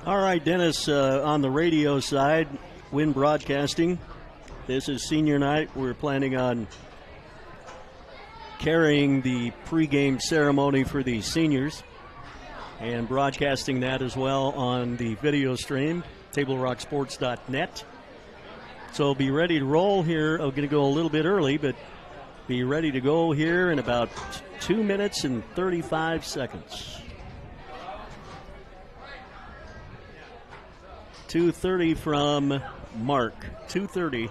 All right, Dennis, on the radio side, Win Broadcasting. This is senior night. We're planning on carrying the pregame ceremony for the seniors and broadcasting that as well on the video stream, TableRockSports.net. So be ready to roll here. I'm going to go a little bit early, but be ready to go here in about 2 minutes and 35 seconds. 2:30 from Mark. 2:30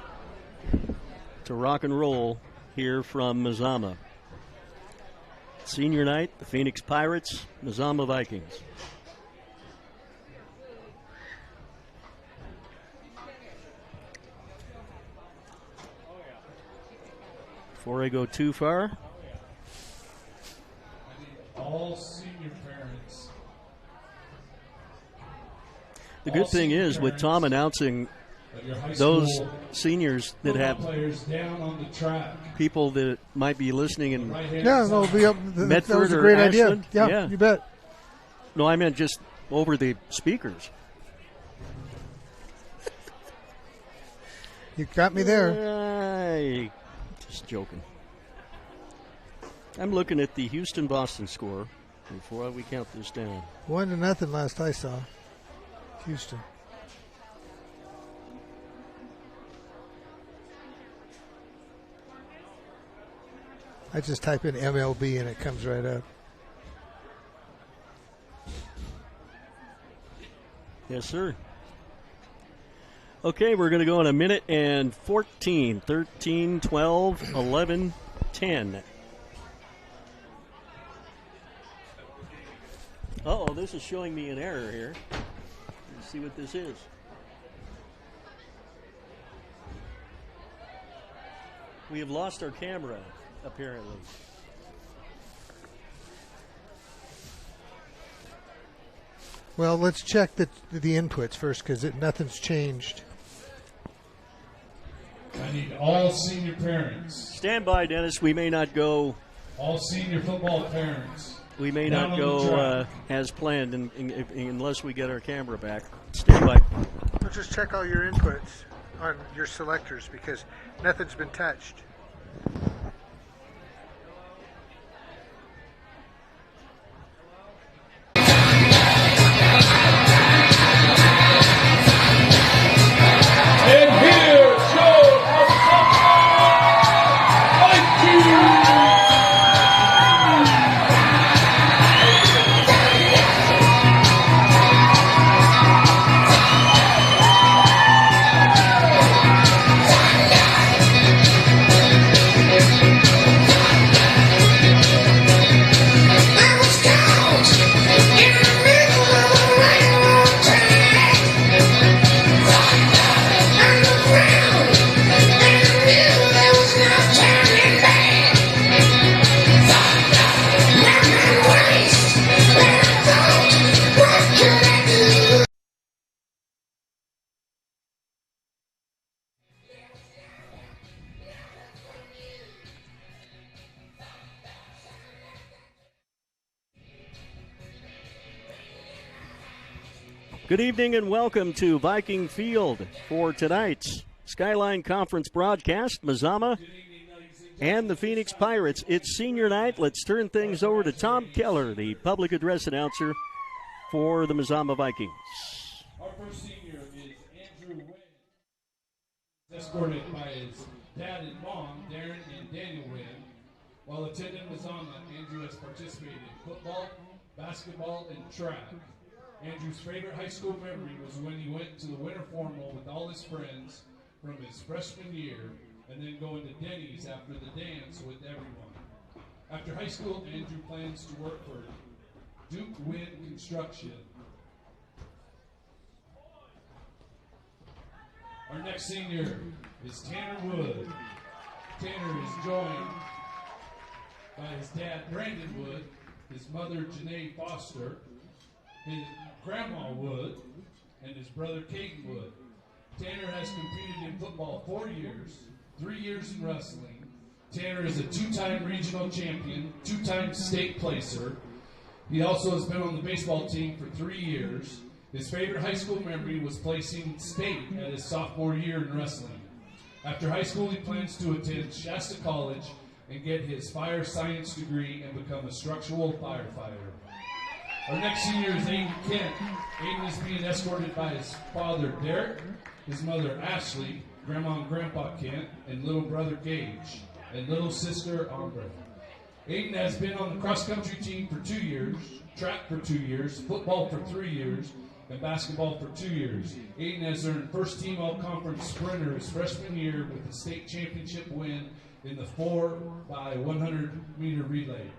to rock and roll here from Mazama. Senior night, the Phoenix Pirates, Mazama Vikings. Before I go too far, all senior parents. The good thing is, with Tom announcing those seniors that have people that might be listening in they'll be up. That was a great idea. Yeah, you bet. No, I meant just over the speakers. You got me there. Just joking. I'm looking at the Houston-Boston score before we count this down. 1-0 last I saw. Houston. I just type in MLB and it comes right up. Yes, sir. Okay, we're going to go in a minute and 14, 13, 12, 11, 10. Uh-oh, this is showing me an error here. Let's see what this is. We have lost our camera, apparently. Well, let's check the inputs first because nothing's changed. I need all senior parents. Stand by, Dennis. We may not go. All senior football parents. We may not go as planned unless we get our camera back. Stand by. Let's just check all your inputs on your selectors because nothing's been touched. Good evening and welcome to Viking Field for tonight's Skyline Conference broadcast. Mazama and the Phoenix Pirates. It's senior night. Let's turn things over to Tom Keller, the public address announcer for the Mazama Vikings. Our first senior is Andrew Wynn, escorted by his dad and mom, Darren and Daniel Wynn. While attending Mazama, Andrew has participated in football, basketball, and track. Andrew's favorite high school memory was when he went to the winter formal with all his friends from his freshman year and then going to Denny's after the dance with everyone. After high school, Andrew plans to work for Duke Wind Construction. Our next senior is Tanner Wood. Tanner is joined by his dad, Brandon Wood, his mother, Janae Foster, his grandma Wood, and his brother Caden Wood. Tanner has competed in football 4 years, 3 years in wrestling. Tanner is a 2-time regional champion, 2-time state placer. He also has been on the baseball team for 3 years. His favorite high school memory was placing state at his sophomore year in wrestling. After high school, he plans to attend Shasta College and get his fire science degree and become a structural firefighter. Our next senior is Aiden Kent. Aiden is being escorted by his father, Derek, his mother, Ashley, Grandma and Grandpa Kent, and little brother, Gage, and little sister, Amber. Aiden has been on the cross-country team for 2 years, track for 2 years, football for 3 years, and basketball for 2 years. Aiden has earned first-team all-conference sprinter his freshman year with the state championship win in the 4x100-meter relay.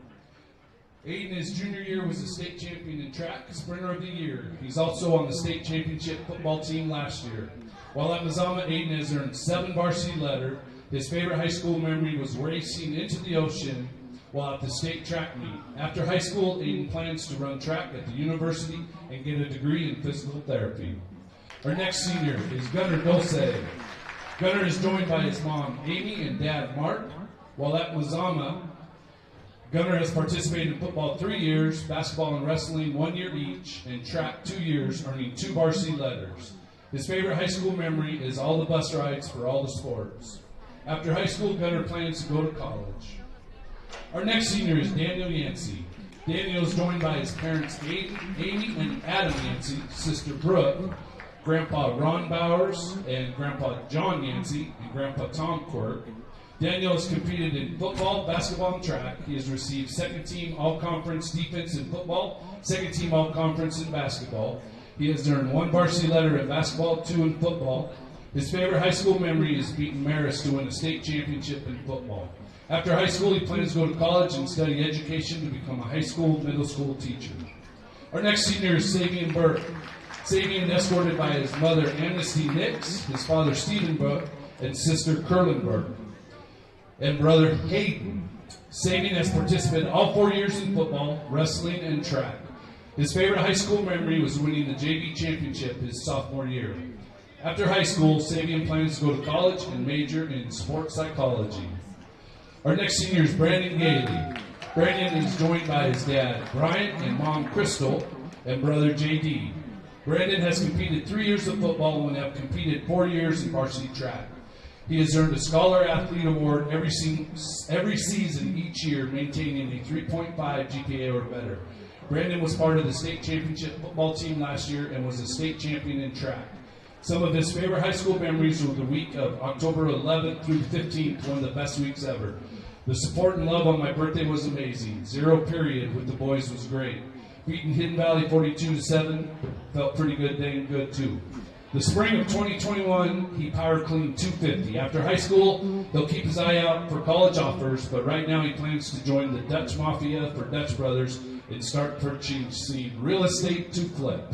Aiden, his junior year, was a state champion in track, sprinter of the year. He's also on the state championship football team last year. While at Mazama, Aiden has earned 7 varsity letters. His favorite high school memory was racing into the ocean while at the state track meet. After high school, Aiden plans to run track at the university and get a degree in physical therapy. Our next senior is Gunnar Dulce. Gunnar is joined by his mom, Amy, and dad, Mark. While at Mazama, Gunnar has participated in football 3 years, basketball and wrestling 1 year each, and track 2 years, earning 2 varsity letters. His favorite high school memory is all the bus rides for all the sports. After high school, Gunnar plans to go to college. Our next senior is Daniel Yancey. Daniel is joined by his parents, Amy and Adam Yancey, sister Brooke, Grandpa Ron Bowers, and Grandpa John Yancey, and Grandpa Tom Quirk. Daniel has competed in football, basketball, and track. He has received second-team all-conference defense in football, second-team all-conference in basketball. He has earned 1 varsity letter in basketball, 2 in football. His favorite high school memory is beating Marist to win a state championship in football. After high school, he plans to go to college and study education to become a high school, middle school teacher. Our next senior is Sabian Burke. Sabian, escorted by his mother, Amnesty Nix, his father, Stephen Burke, and sister, Curlin Burke, and brother, Hayden. Sabian has participated all 4 years in football, wrestling, and track. His favorite high school memory was winning the JV championship his sophomore year. After high school, Sabian plans to go to college and major in sports psychology. Our next senior is Brandon Gailey. Brandon is joined by his dad, Brian, and mom, Crystal, and brother, JD. Brandon has competed 3 years of football and have competed 4 years in varsity track. He has earned a Scholar Athlete Award every season each year, maintaining a 3.5 GPA or better. Brandon was part of the state championship football team last year and was a state champion in track. Some of his favorite high school memories were the week of October 11th through 15th, one of the best weeks ever. The support and love on my birthday was amazing. 0 period with the boys was great. Beating Hidden Valley 42-7 felt pretty good, dang good too. The spring of 2021, he power cleaned 250. After high school, he'll keep his eye out for college offers, but right now he plans to join the Dutch Mafia for Dutch Brothers and start purchasing real estate to flip.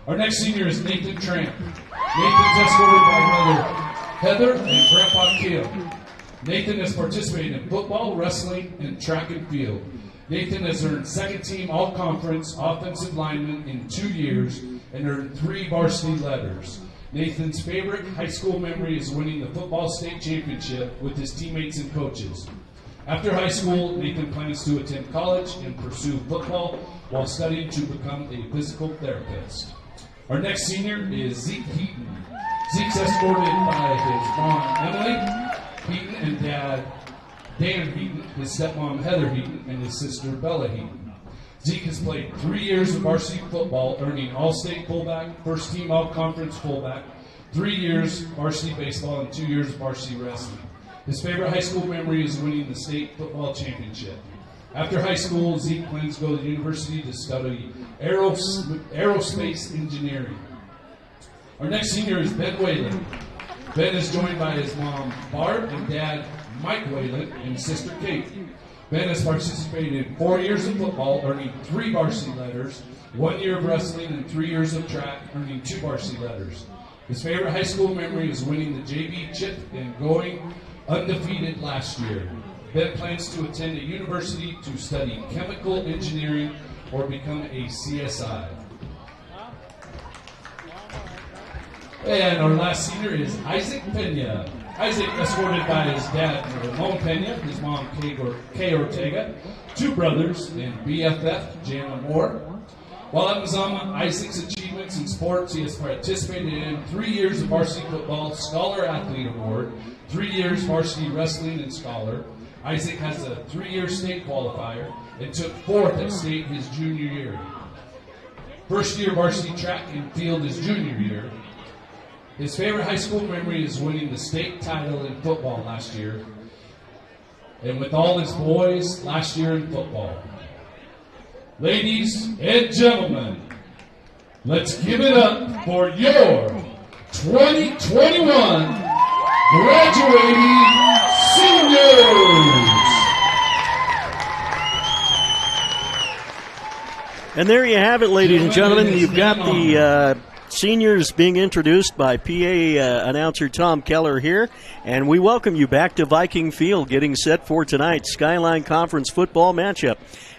Our next senior is Nathan Tramp. Nathan's escorted by mother Heather and Grandpa Kim. Nathan has participated in football, wrestling, and track and field. Nathan has earned second-team all-conference offensive lineman in 2 years and earned 3 varsity letters. Nathan's favorite high school memory is winning the football state championship with his teammates and coaches. After high school, Nathan plans to attend college and pursue football while studying to become a physical therapist. Our next senior is Zeke Heaton. Zeke's escorted by his mom, Emily Heaton, and dad, Dan Heaton, his stepmom, Heather Heaton, and his sister, Bella Heaton. Zeke has played 3 years of varsity football, earning all-state fullback, first-team all-conference fullback, 3 years varsity baseball, and 2 years varsity wrestling. His favorite high school memory is winning the state football championship. After high school, Zeke plans to go to the university to study aerospace engineering. Our next senior is Ben Whalen. Ben is joined by his mom, Barb, and dad, Mike Whalen, and sister, Kate. Ben has participated in 4 years of football, earning 3 varsity letters, 1 year of wrestling, and 3 years of track, earning 2 varsity letters. His favorite high school memory is winning the JV chip and going undefeated last year. Ben plans to attend a university to study chemical engineering or become a CSI. And our last senior is Isaac Pena. Isaac, escorted by his dad, Ramon Pena, his mom, Kay Ortega, 2 brothers, and BFF, Jana Moore. While at Mazama, Isaac's achievements in sports, he has participated in 3 years of varsity football Scholar Athlete Award, 3 years varsity wrestling and scholar. Isaac has a 3-year state qualifier and took 4th at state his junior year. First year varsity track and field his junior year. His favorite high school memory is winning the state title in football last year, and with all his boys last year in football. Ladies and gentlemen, let's give it up for your 2021 graduating seniors. And there you have it, ladies and gentlemen. You've got the seniors being introduced by PA announcer Tom Keller here. And we welcome you back to Viking Field, getting set for tonight's Skyline Conference football matchup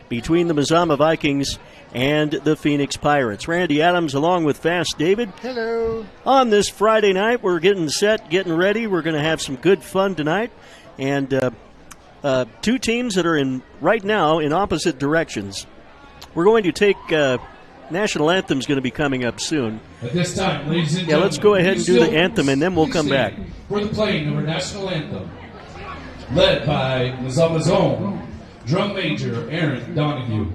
between the Mazama Vikings and the Phoenix Pirates. Randy Adams along with Fast David. Hello. On this Friday night, we're getting set, getting ready. We're going to have some good fun tonight. And two teams that are right now in opposite directions. We're going to take National Anthem's going to be coming up soon. At this time, ladies and gentlemen, let's go ahead and do the anthem, and then we'll come back. For the playing of our National Anthem, led by Mazama's own Drum Major Aaron Donahue.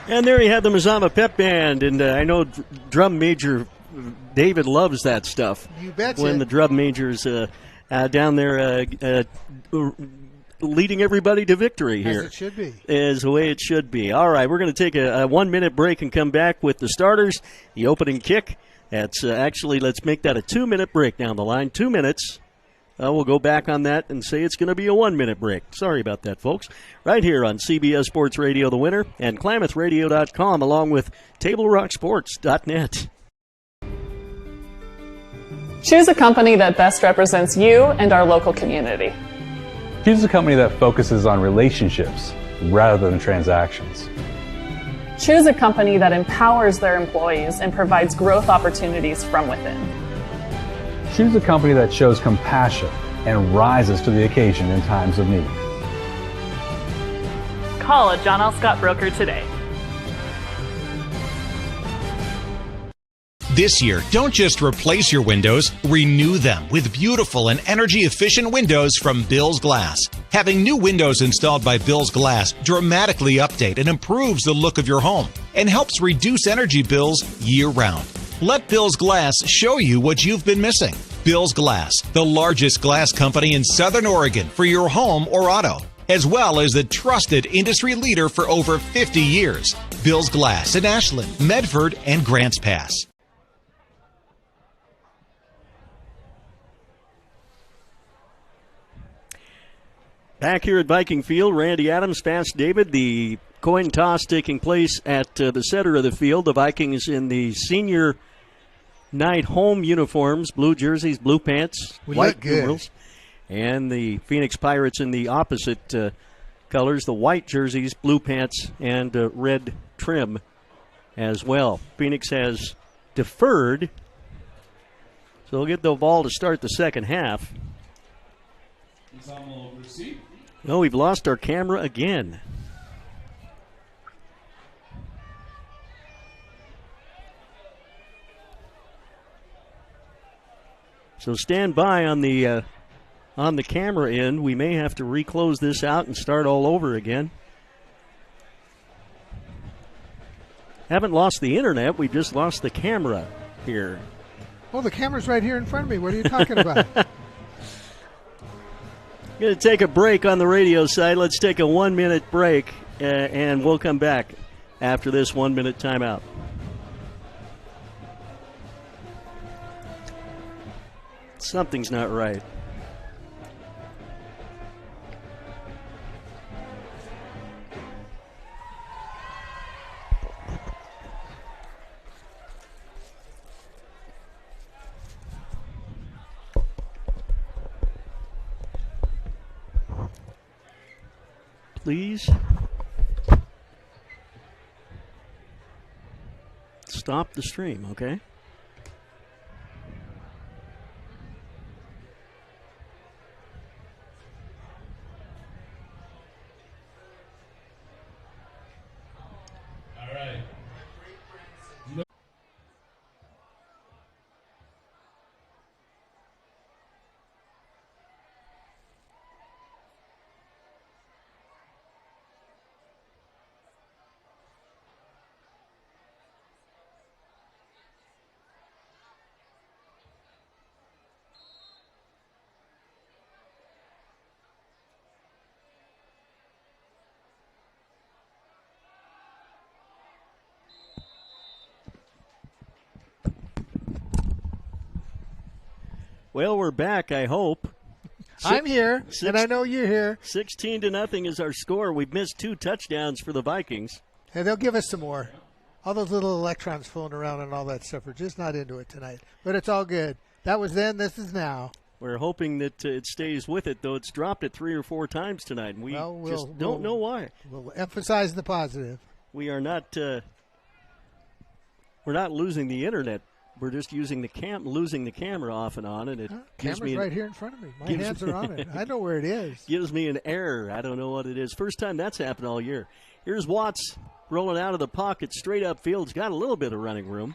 And there you have the Mazama Pep Band, and I know Drum Major David loves that stuff. You betcha. When the Drum Major's down there leading everybody to victory here. As it should be. Is the way it should be. All right, we're going to take a 1-minute break and come back with the starters, the opening kick. That's actually, let's make that a 2-minute break down the line. 2 minutes. We'll go back on that and say it's going to be a 1-minute break. Sorry about that, folks. Right here on CBS Sports Radio The Winner and KlamathRadio.com, along with TableRockSports.net. Choose a company that best represents you and our local community. Choose a company that focuses on relationships rather than transactions. Choose a company that empowers their employees and provides growth opportunities from within. Choose a company that shows compassion and rises to the occasion in times of need. Call a John L. Scott broker today. This year, don't just replace your windows, renew them with beautiful and energy-efficient windows from Bill's Glass. Having new windows installed by Bill's Glass dramatically update and improves the look of your home and helps reduce energy bills year-round. Let Bill's Glass show you what you've been missing. Bill's Glass, the largest glass company in Southern Oregon for your home or auto, as well as the trusted industry leader for over 50 years. Bill's Glass in Ashland, Medford, and Grants Pass. Back here at Viking Field, Randy Adams, Fast David, the coin toss taking place at the center of the field. The Vikings in the senior night home uniforms, blue jerseys, blue pants, white numerals. And the Phoenix Pirates in the opposite colors, the white jerseys, blue pants, and red trim as well. Phoenix has deferred, so they'll get the ball to start the second half. No, we've lost our camera again. So stand by on the camera end. We may have to reclose this out and start all over again. Haven't lost the internet. We've just lost the camera here. Oh, the camera's right here in front of me. What are you talking about? Going to take a break on the radio side. Let's take a 1-minute break, and we'll come back after this 1-minute timeout. Something's not right. Please stop the stream, okay? All right. Well, we're back, I hope. I'm here, and I know you're here. 16-0 is our score. We've missed 2 touchdowns for the Vikings. And they'll give us some more. All those little electrons floating around and all that stuff. We're just not into it tonight. But it's all good. That was then, this is now. We're hoping that it stays with it, though it's dropped it 3 or 4 times tonight, and we just don't know why. We'll emphasize the positive. We are not we're not losing the internet. We're just using losing the camera off and on, and it gives me right here in front of me. My hands are on it. I know where it is. Gives me an error. I don't know what it is. First time that's happened all year. Here's Watts rolling out of the pocket, straight up field. He's got a little bit of running room.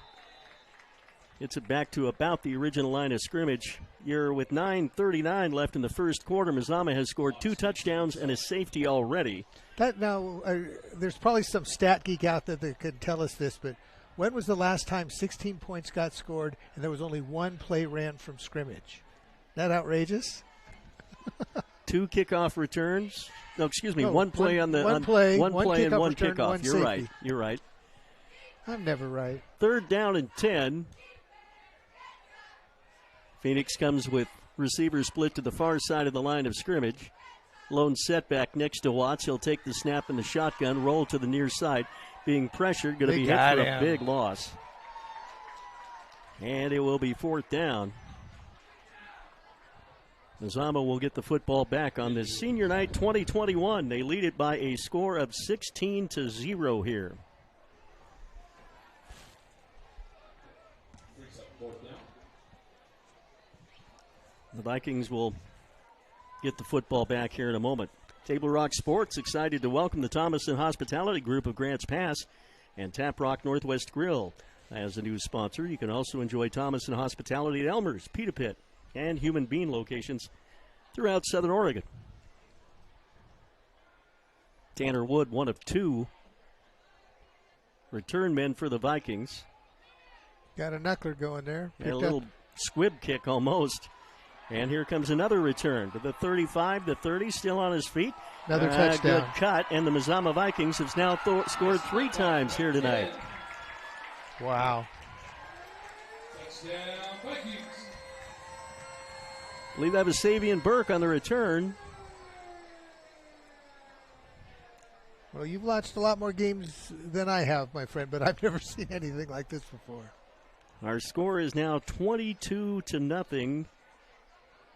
Gets it back to about the original line of scrimmage. You're with 9:39 left in the first quarter. Mazama has scored 2 touchdowns and a safety already. There's probably some stat geek out there that could tell us this, but when was the last time 16 points got scored and there was only 1 play ran from scrimmage? Isn't that outrageous? 2 kickoff returns. No, excuse me. No, one play one and one return, kickoff. one You're safety. right. You're right. I'm never right. 3rd down and 10. Phoenix comes with receiver split to the far side of the line of scrimmage. Lone setback next to Watts. He'll take the snap in the shotgun, roll to the near side. Being pressured, going to be hit for a big loss. And it will be 4th down. Mazama will get the football back on this senior night 2021. They lead it by a score of 16-0 here. The Vikings will get the football back here in a moment. Table Rock Sports excited to welcome the Thomason Hospitality Group of Grants Pass and Tap Rock Northwest Grill as a new sponsor. You can also enjoy Thomason Hospitality at Elmer's, Pita Pit, and Human Bean locations throughout Southern Oregon. Tanner Wood, one of 2 return men for the Vikings. Got a knuckler going there. A little squib kick almost. And here comes another return to the 35, the 30, still on his feet. Another touchdown. Good cut, and the Mazama Vikings have now scored 3 times here tonight. Wow. Touchdown, Vikings. I believe that was Savian Burke on the return. Well, you've watched a lot more games than I have, my friend, but I've never seen anything like this before. Our score is now 22-0.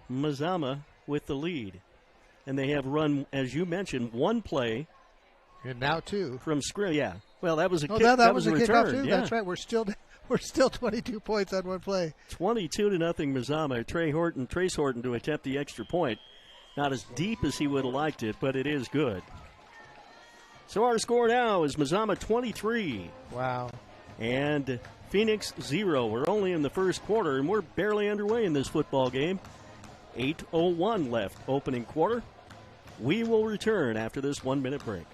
Mazama with the lead. And they have run, as you mentioned, 1 play. And now 2. From scrimmage, yeah. Well, that was a kick. That was a return. kickoff too. Yeah. That's right. We're still 22 points on 1 play. 22-0 Mazama. Trace Horton to attempt the extra point. Not as deep as he would have liked it, but it is good. So our score now is Mazama 23. Wow. And Phoenix 0. We're only in the first quarter, and we're barely underway in this football game. 8:01 left, opening quarter. We will return after this 1-minute break.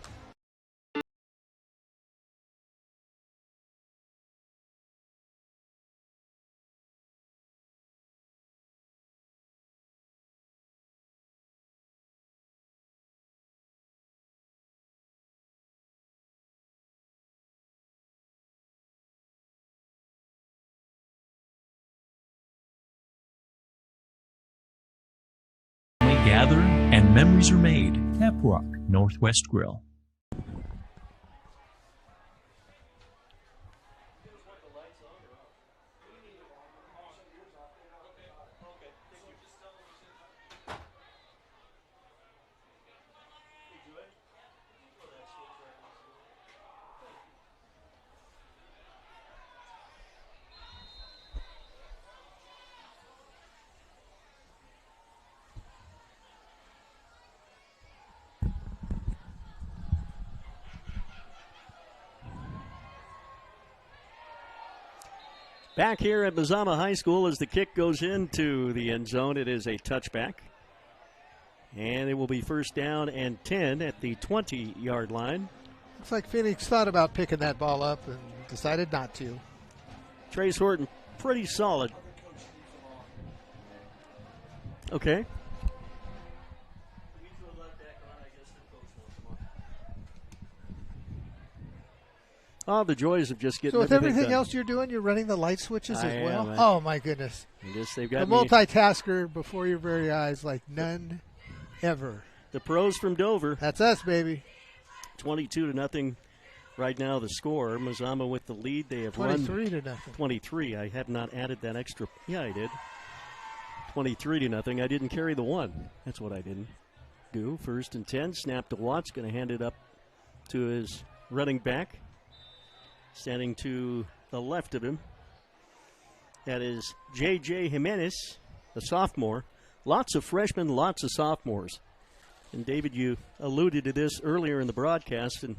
Gather and memories are made. Tap Rock Northwest Grill. Back here at Mazama High School as the kick goes into the end zone. It is a touchback. And it will be first down and 10 at the 20-yard line. Looks like Phoenix thought about picking that ball up and decided not to. Trace Horton, pretty solid. Okay. Oh, the joys of just getting. So with everything done. else you're doing, you're running the light switches I as well? am, Oh, my goodness. They've The got multitasker before your very eyes like none ever. The pros from Dover. That's us, baby. 22-0 right now the score. Mazama with the lead. They have 23-0. 23. I have not added that extra. Yeah, I did. 23-0. I didn't carry the one. That's what I didn't do. First and 10. Snap to Watts. Going to hand it up to his running back. Standing to the left of him. That is J.J. Jimenez, the sophomore. Lots of freshmen, lots of sophomores. And, David, you alluded to this earlier in the broadcast, and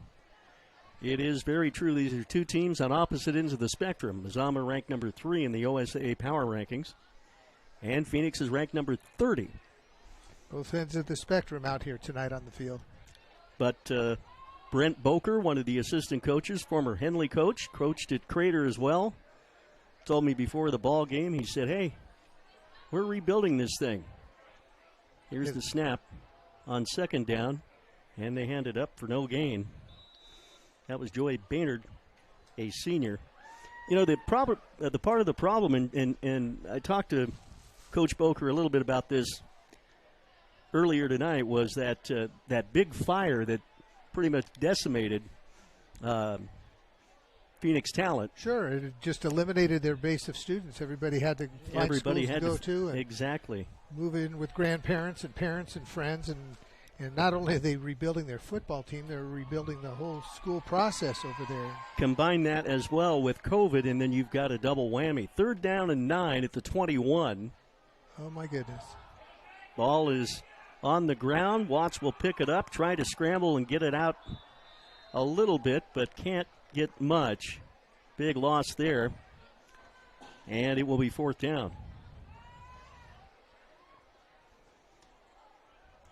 it is very true. These are two teams on opposite ends of the spectrum. Mazama ranked number 3 in the OSAA power rankings, and Phoenix is ranked number 30. Both ends of the spectrum out here tonight on the field. But Brent Boker, one of the assistant coaches, former Henley coach, coached at Crater as well, told me before the ball game, he said, hey, we're rebuilding this thing. Here's the snap on second down, and they hand it up for no gain. That was Joey Baynard, a senior. You know, the part of the problem, and I talked to Coach Boker a little bit about this earlier tonight, was that that big fire that pretty much decimated Phoenix talent. Sure, it just eliminated their base of students. Everybody had to find schools to go to. And exactly. Move in with grandparents and parents and friends. And not only are they rebuilding their football team, they're rebuilding the whole school process over there. Combine that as well with COVID, and then you've got a double whammy. 3rd down and 9 at the 21. Oh, my goodness. Ball is on the ground. Watts will pick it up, try to scramble and get it out a little bit, but can't get much. Big loss there. And it will be 4th down.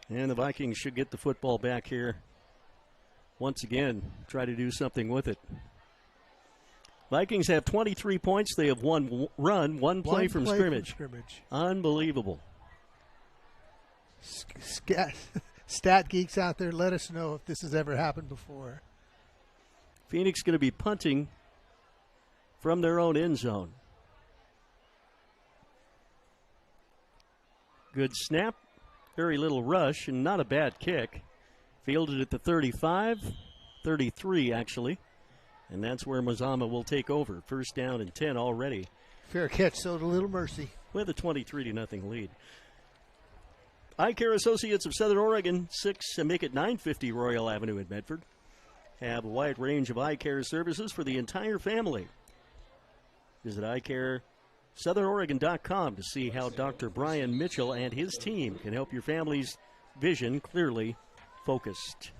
And the Vikings should get the football back here. Once again, try to do something with it. Vikings have 23 points. They have one run, one play from scrimmage. Unbelievable. Stat geeks out there, let us know if this has ever happened before. Phoenix going to be punting from their own end zone. Good snap, very little rush, and not a bad kick. Fielded at the 35, 33 actually, and that's where Mazama will take over. 1st down and 10 already. Fair catch, so a little mercy. With a 23-0 lead. Eye Care Associates of Southern Oregon, 6 and make it 950 Royal Avenue in Medford. Have a wide range of eye care services for the entire family. Visit eyecaresouthern.oregon.com to see how Dr. Brian Mitchell and his team can help your family's vision clearly focused.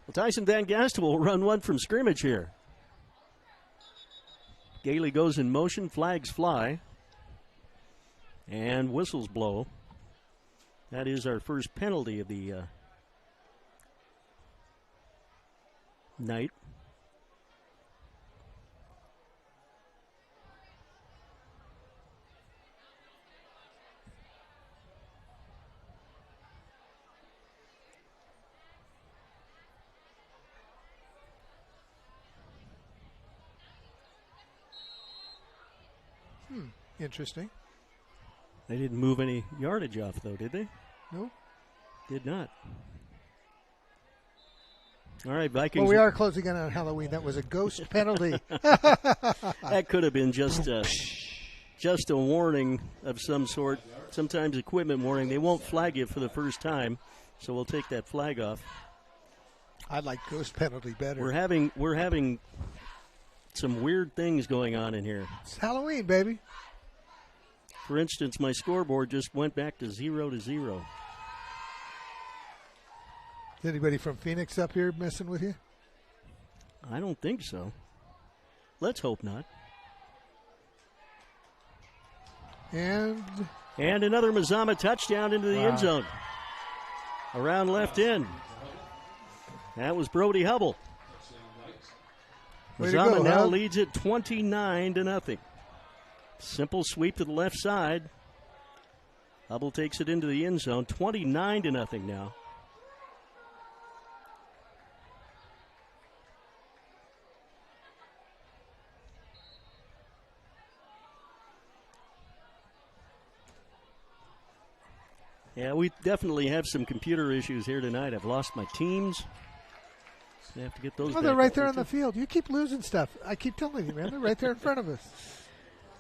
Well, Tyson Van Gastel will run one from scrimmage here. Gailey goes in motion, flags fly, and whistles blow. That is our first penalty of the night. Interesting. They didn't move any yardage off, though, did they? Nope. Did not. All right, Vikings. Well, we are closing in on Halloween. That was a ghost penalty. That could have been just a warning of some sort. Sometimes equipment warning. They won't flag you for the first time, so we'll take that flag off. I like ghost penalty better. We're having some weird things going on in here. It's Halloween, baby. For instance, my scoreboard just went back to 0-0. Is anybody from Phoenix up here messing with you? I don't think so. Let's hope not. And another Mazama touchdown into the end zone. Around left end. That was Brody Hubble. Mazama now leads it 29-0. Simple sweep to the left side. Hubble takes it into the end zone. 29-0 now. Yeah, we definitely have some computer issues here tonight. I've lost my teams. I have to get those. Oh, they're right there on the field. You keep losing stuff. I keep telling you, man. They're right there in front of us.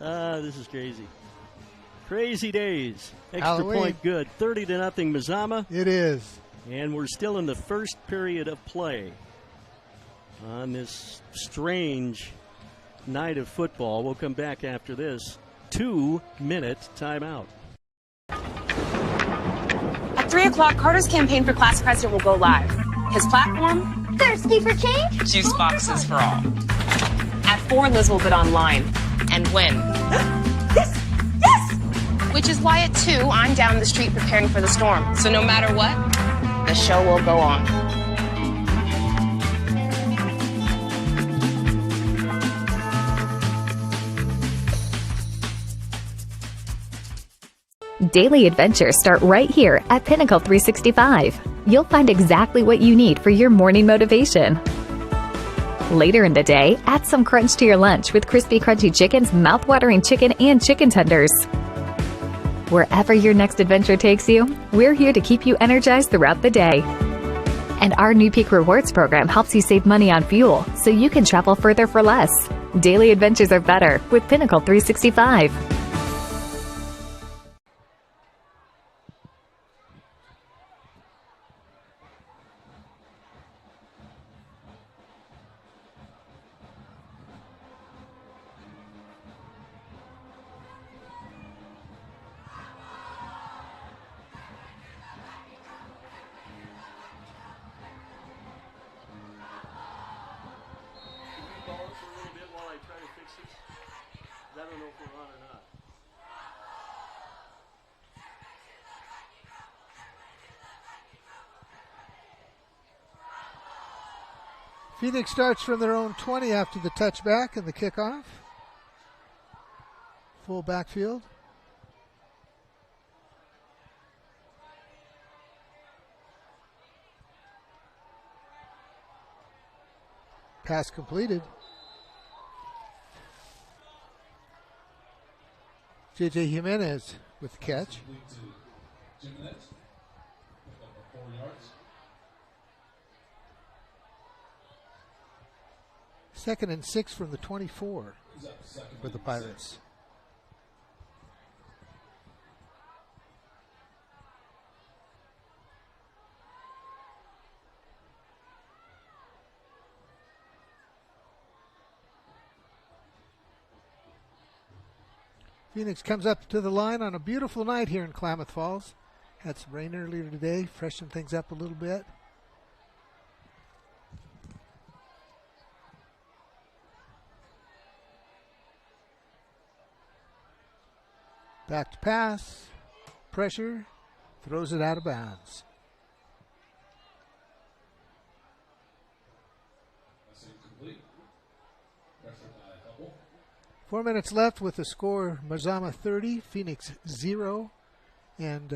This is crazy. Crazy days. Extra Halloween. point good. 30-0 Mazama. It is. And we're still in the first period of play on this strange night of football. We'll come back after this 2-minute timeout. At 3 o'clock, Carter's campaign for class president will go live. His platform? Thirsty for change? Juice boxes for all. At 4, Liz will bid online and win. Yes! Yes! Which is why at 2, I'm down the street preparing for the storm. So no matter what, the show will go on. Daily adventures start right here at Pinnacle 365. You'll find exactly what you need for your morning motivation. Later in the day, add some crunch to your lunch with crispy, crunchy chickens, mouth-watering chicken, and chicken tenders. Wherever your next adventure takes you, we're here to keep you energized throughout the day. And our new Peak Rewards program helps you save money on fuel so you can travel further for less. Daily adventures are better with Pinnacle 365. Phoenix starts from their own 20 after the touchback and the kickoff. Full backfield. Pass completed. J.J. Jimenez with the catch. Second and 6 from the 24 for the Pirates. Phoenix comes up to the line on a beautiful night here in Klamath Falls. Had some rain earlier today, freshened things up a little bit. Back to pass. Pressure. Throws it out of bounds. That's incomplete. Pressure by a couple. 4 minutes left with the score Mazama 30, Phoenix 0. And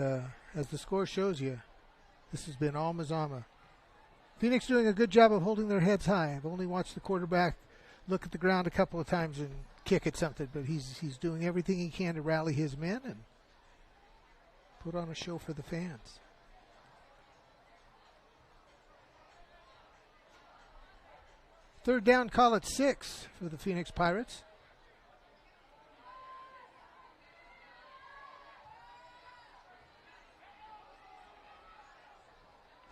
as the score shows you, this has been all Mazama. Phoenix doing a good job of holding their heads high. I've only watched the quarterback look at the ground a couple of times and kick at something, but he's doing everything he can to rally his men and put on a show for the fans. Third down, call it 6 for the Phoenix Pirates.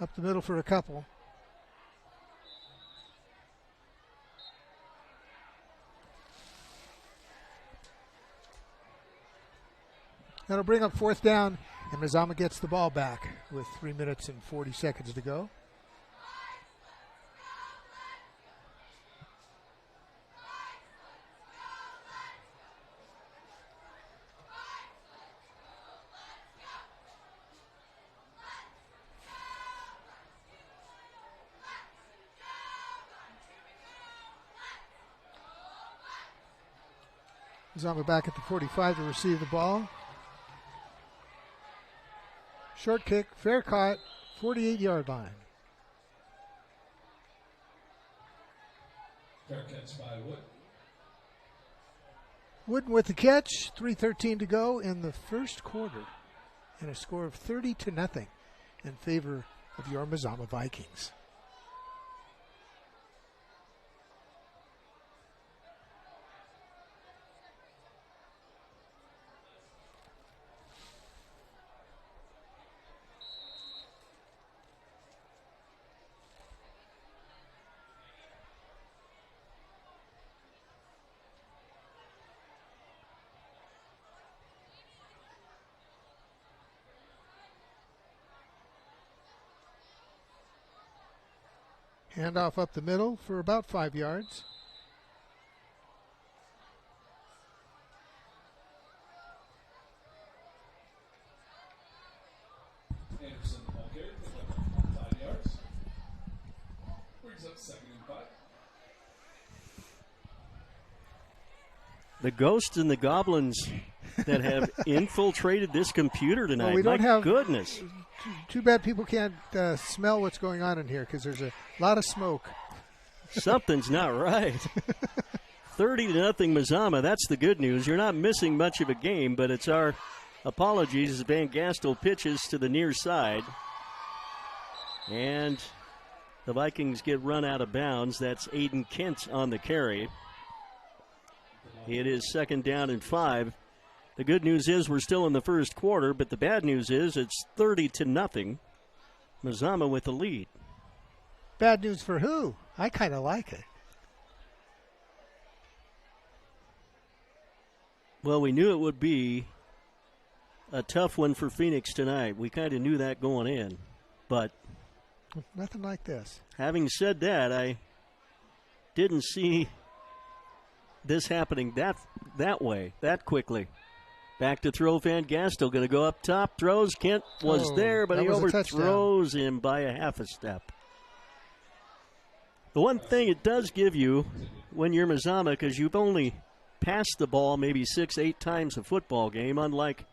Up the middle for a couple. That'll bring up fourth down, and Mazama gets the ball back with 3 minutes and 40 seconds to go. Mazama back at the 45 to receive the ball. Short kick, fair caught, 48-yard line. Fair catch by Wood. Wooden with the catch, 3:13 to go in the first quarter, and a score of 30-0 in favor of your Mazama Vikings. Handoff up the middle for about 5 yards. Anderson, the ball carrier, picked up 5 yards. Brings up 2nd and 5. The ghosts and the goblins that have infiltrated this computer tonight. Well, we don't My have goodness. Too bad people can't smell what's going on in here because there's a lot of smoke. Something's not right. 30-0 Mazama. That's the good news. You're not missing much of a game, but it's our apologies as Van Gastel pitches to the near side. And the Vikings get run out of bounds. That's Aiden Kent on the carry. It is 2nd down and 5. The good news is we're still in the first quarter, but the bad news is it's 30-0. Mazama with the lead. Bad news for who? I kind of like it. Well, we knew it would be a tough one for Phoenix tonight. We kind of knew that going in. But nothing like this. Having said that, I didn't see this happening that way, that quickly. Back to throw, Van Gastel going to go up top, throws. Kent was there, but he overthrows him by a half a step. The one thing it does give you when you're Mazama, because you've only passed the ball maybe 6-8 times a football game, unlike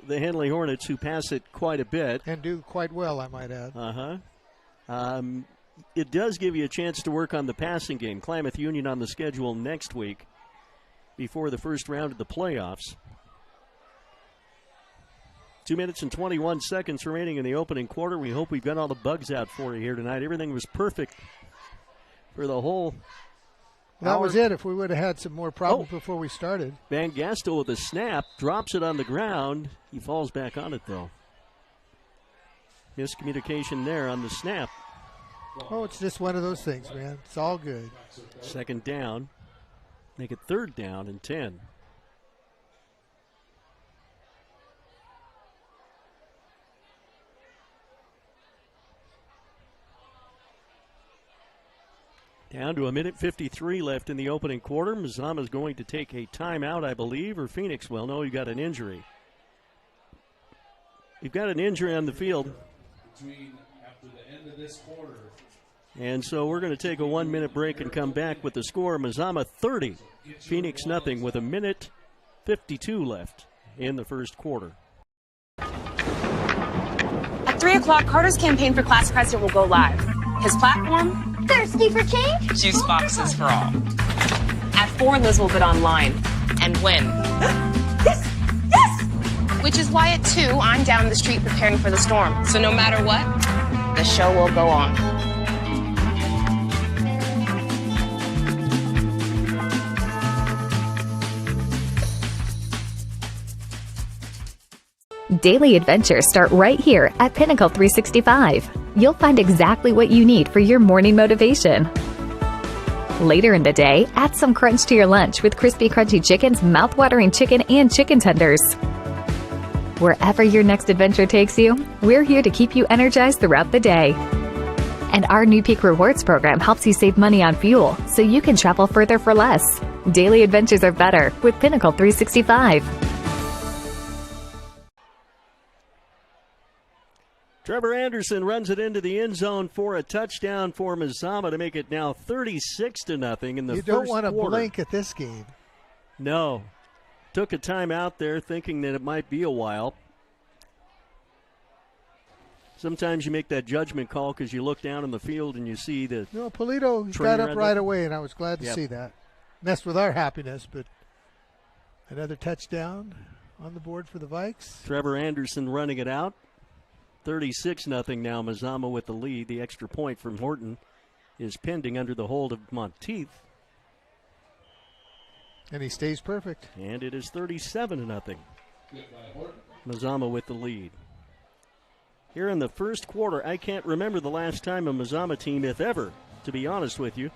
the Henley Hornets who pass it quite a bit. And do quite well, I might add. It does give you a chance to work on the passing game. Klamath Union on the schedule next week before the first round of the playoffs. 2 minutes and 21 seconds remaining in the opening quarter. We hope we've got all the bugs out for you here tonight. Everything was perfect for the whole That was it. If we would have had some more problems before we started. Van Gastel with a snap, drops it on the ground. He falls back on it, though. Miscommunication there on the snap. Oh, it's just one of those things, man. It's all good. 2nd down. Make it 3rd down and 10. Down to 1:53 left in the opening quarter. Mazama's going to take a timeout, I believe, or Phoenix will. No, you got an injury. You've got an injury on the field. After the end of this quarter. And so we're going to take a 1-minute break and come back with the score. Mazama 30, Phoenix nothing, with 1:52 left in the first quarter. At 3 o'clock, Carter's campaign for class president will go live. His platform? Thirsty for change? Juice boxes for all. At 4, Liz will bid online and win. Yes! Yes! Which is why at 2, I'm down the street preparing for the storm. So no matter what, the show will go on. Daily adventures start right here at Pinnacle 365. You'll find exactly what you need for your morning motivation. Later in the day, add some crunch to your lunch with crispy, crunchy chickens, mouth-watering chicken, and chicken tenders. Wherever your next adventure takes you, we're here to keep you energized throughout the day. And our new Peak Rewards program helps you save money on fuel, so you can travel further for less. Daily adventures are better with Pinnacle 365. Trevor Anderson runs it into the end zone for a touchdown for Mazama to make it now 36-0 in the first quarter. You don't want to blink at this game. No. Took a time out there thinking that it might be a while. Sometimes you make that judgment call because you look down in the field and you see the No, Polito got up right away, and I was glad to see that. Messed with our happiness, but another touchdown on the board for the Vikes. Trevor Anderson running it out. 36-0 now. Mazama with the lead. The extra point from Horton is pending under the hold of Monteith. And he stays perfect. And it is 37-0. Mazama with the lead. Here in the first quarter, I can't remember the last time a Mazama team, if ever, to be honest with you,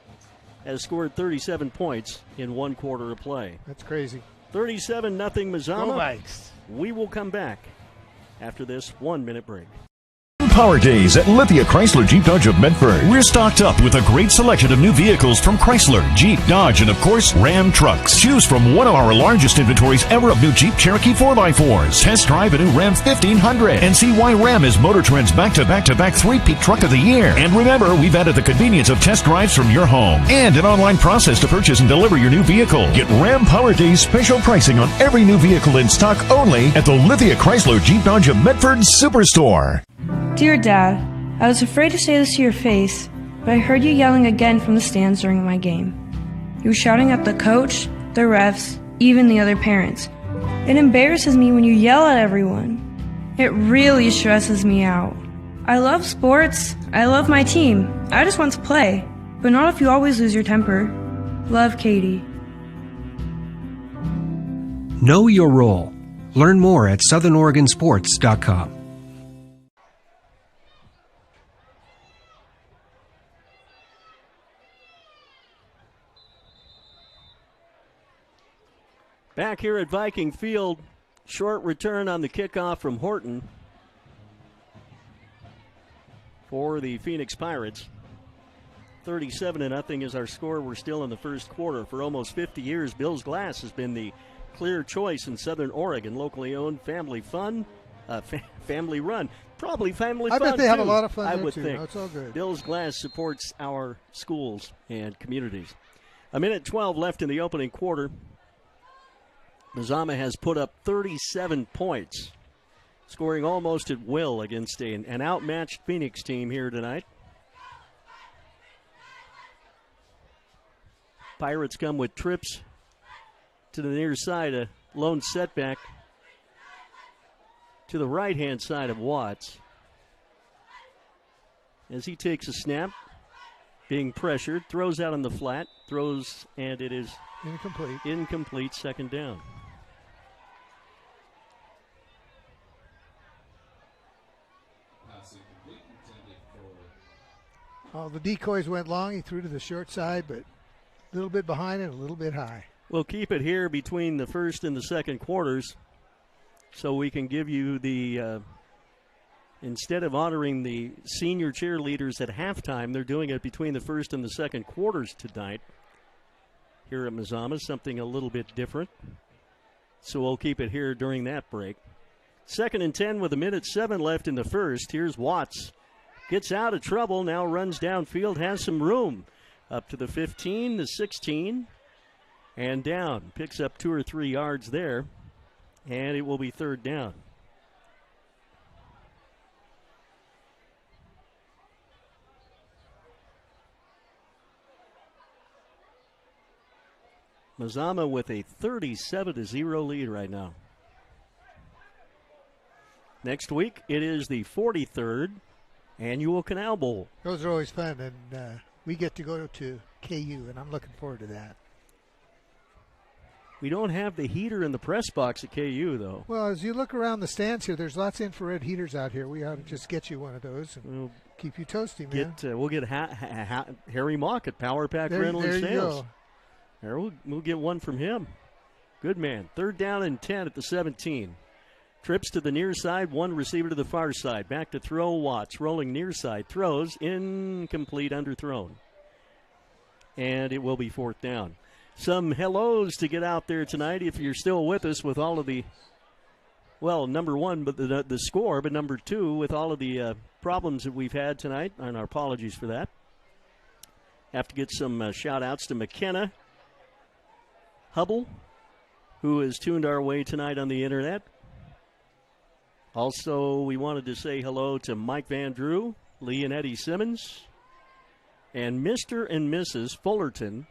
has scored 37 points in one quarter of play. That's crazy. 37-0 Mazama. Go Vikes. We will come back after this 1-minute break. Power Days at Lithia Chrysler Jeep Dodge of Medford. We're stocked up with a great selection of new vehicles from Chrysler, Jeep, Dodge, and of course, Ram trucks. Choose from one of our largest inventories ever of new Jeep Cherokee 4x4s. Test drive a new Ram 1500 and see why Ram is Motor Trend's back-to-back three-peat truck of the year. And remember, we've added the convenience of test drives from your home and an online process to purchase and deliver your new vehicle. Get Ram Power Days special pricing on every new vehicle in stock only at the Lithia Chrysler Jeep Dodge of Medford Superstore. Dear Dad, I was afraid to say this to your face, but I heard you yelling again from the stands during my game. You were shouting at the coach, the refs, even the other parents. It embarrasses me when you yell at everyone. It really stresses me out. I love sports. I love my team. I just want to play, but not if you always lose your temper. Love, Katie. Know your role. Learn more at SouthernOregonSports.com. Back here at Viking Field, short return on the kickoff from Horton for the Phoenix Pirates. 37-0 is our score. We're still in the first quarter. For almost 50 years, Bill's Glass has been the clear choice in Southern Oregon. Locally owned, family fun, family run. Probably family fun, I bet they have a lot of fun I there, would too. think. No, it's all good. Bill's Glass supports our schools and communities. 1:12 left in the opening quarter. Mazama has put up 37 points, scoring almost at will against an outmatched Phoenix team here tonight. Pirates come with trips to the near side, a lone setback to the right-hand side of Watts. As he takes a snap, being pressured, throws out on the flat, throws, and it is incomplete, second down. Oh, the decoys went long. He threw to the short side, but a little bit behind and a little bit high. We'll keep it here between the first and the second quarters so we can give you the Instead of honoring the senior cheerleaders at halftime, they're doing it between the first and the second quarters tonight here at Mazama, something a little bit different. So we'll keep it here during that break. 2nd and 10 with 1:07 left in the first. Here's Watts. Gets out of trouble, now runs downfield, has some room. Up to the 15, the 16, and down. Picks up 2 or 3 yards there, and it will be 3rd down. Mazama with a 37-0 lead right now. Next week, it is the 43rd Annual Canal Bowl. Those are always fun, and we get to go to KU, and I'm looking forward to that. We don't have the heater in the press box at KU, though. Well, as you look around the stands here, there's lots of infrared heaters out here. We ought to just get you one of those and keep you toasty, man. We'll get Harry Mock at Power Pack Rental and Sales. There, we'll get one from him. Good man. 3rd down and 10 at the 17. Trips to the near side, one receiver to the far side. Back to throw, Watts. Rolling near side. Throws, incomplete, underthrown. And it will be 4th down. Some hellos to get out there tonight if you're still with us with all of the, well, number one, but the score, but number two, with all of the problems that we've had tonight, and our apologies for that. Have to get some shout-outs to McKenna Hubble, who is tuned our way tonight on the internet. Also, we wanted to say hello to Mike Van Drew, Lee and Eddie Simmons, and Mr. and Mrs. Fullerton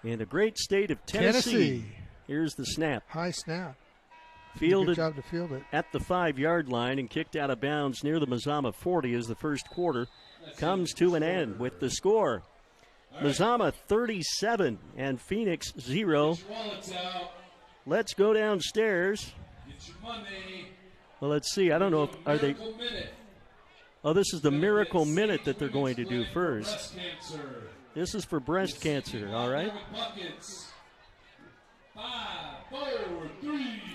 in the great state of Tennessee. Here's the snap. High snap. Fielded Good job to field it. at the 5-yard line and kicked out of bounds near the Mazama 40 as the first quarter comes to an end with the score. Mazama 37 and Phoenix 0. Let's go downstairs. Well, let's see. I don't know if are they. Oh, this is the Miracle Minute that they're going to do first. This is for breast cancer, all right?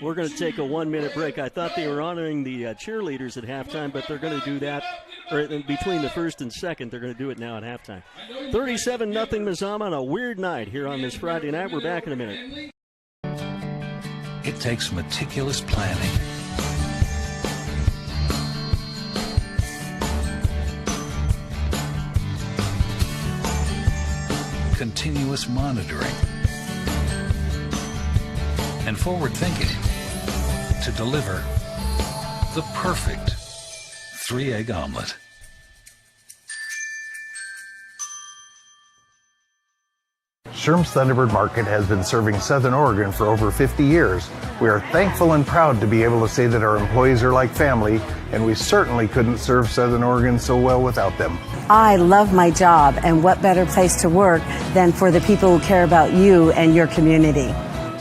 We're going to take a 1-minute break. I thought they were honoring the cheerleaders at halftime, but they're going to do that or between the first and second. They're going to do it now at halftime. 37-0 Mazama on a weird night here on this Friday night. We're back in a minute. It takes meticulous planning, continuous monitoring, and forward thinking to deliver the perfect 3-egg omelet. Sherm's Thunderbird Market has been serving Southern Oregon for over 50 years. We are thankful and proud to be able to say that our employees are like family, and we certainly couldn't serve Southern Oregon so well without them. I love my job, and what better place to work than for the people who care about you and your community.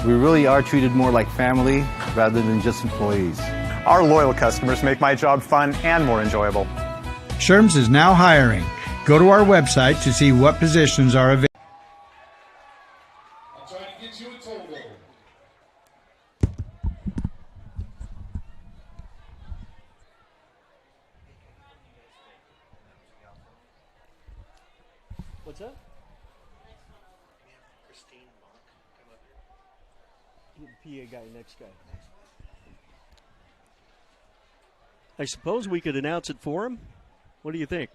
We really are treated more like family rather than just employees. Our loyal customers make my job fun and more enjoyable. Sherm's is now hiring. Go to our website to see what positions are available. I'll try to get you a total. What's that? PA guy, next guy. I suppose we could announce it for him. What do you think?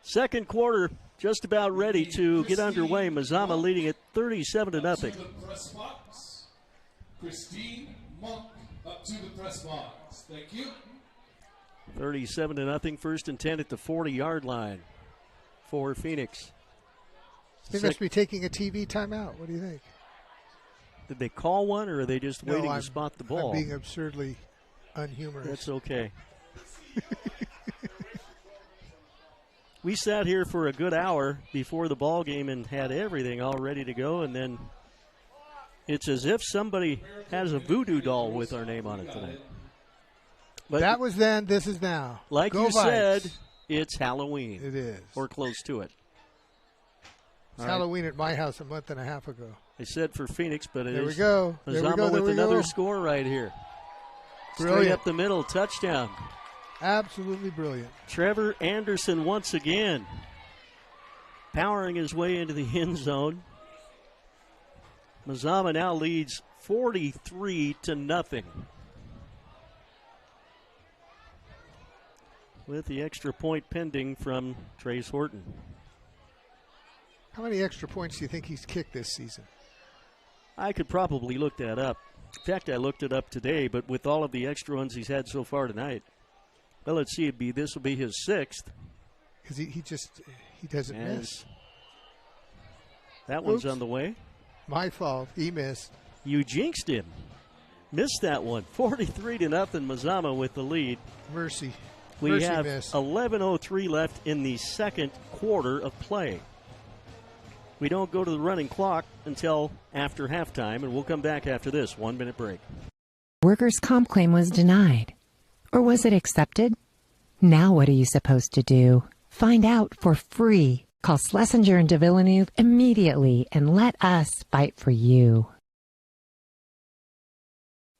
Second quarter just about ready to get underway. Mazama leading at 37-0. Press box. Christine Monk up to the press box. Thank you. 37-0. 1st and 10 at the 40-yard line for Phoenix. They must be taking a TV timeout. What do you think? Did they call one, or are they just waiting to spot the ball? I'm being absurdly unhumorous. That's okay. We sat here for a good hour before the ball game and had everything all ready to go, and then it's as if somebody has a voodoo doll with our name on it tonight. But that was then, this is now. Like Go you Vikes. said, it's Halloween. It is. Or close to it. It's Halloween at my house a month and a half ago. I said for Phoenix, but it there is we go. Mazama with another score right here. Brilliant. Straight up the middle, touchdown. Absolutely brilliant. Trevor Anderson once again powering his way into the end zone. Mazama now leads 43-0 with the extra point pending from Trace Horton. How many extra points do you think he's kicked this season? I could probably look that up. In fact, I looked it up today, but with all of the extra ones he's had so far tonight, well, let's see, this will be his 6th. Because he doesn't miss. That one's on the way. My fault. He missed. You jinxed him. Missed that one. 43-0, Mazama with the lead. Mercy. We have 11:03 left in the second quarter of play. We don't go to the running clock until after halftime, and we'll come back after this 1-minute break. Workers' comp claim was denied. Or was it accepted? Now what are you supposed to do? Find out for free. Call Schlesinger and de Villeneuve immediately and let us fight for you.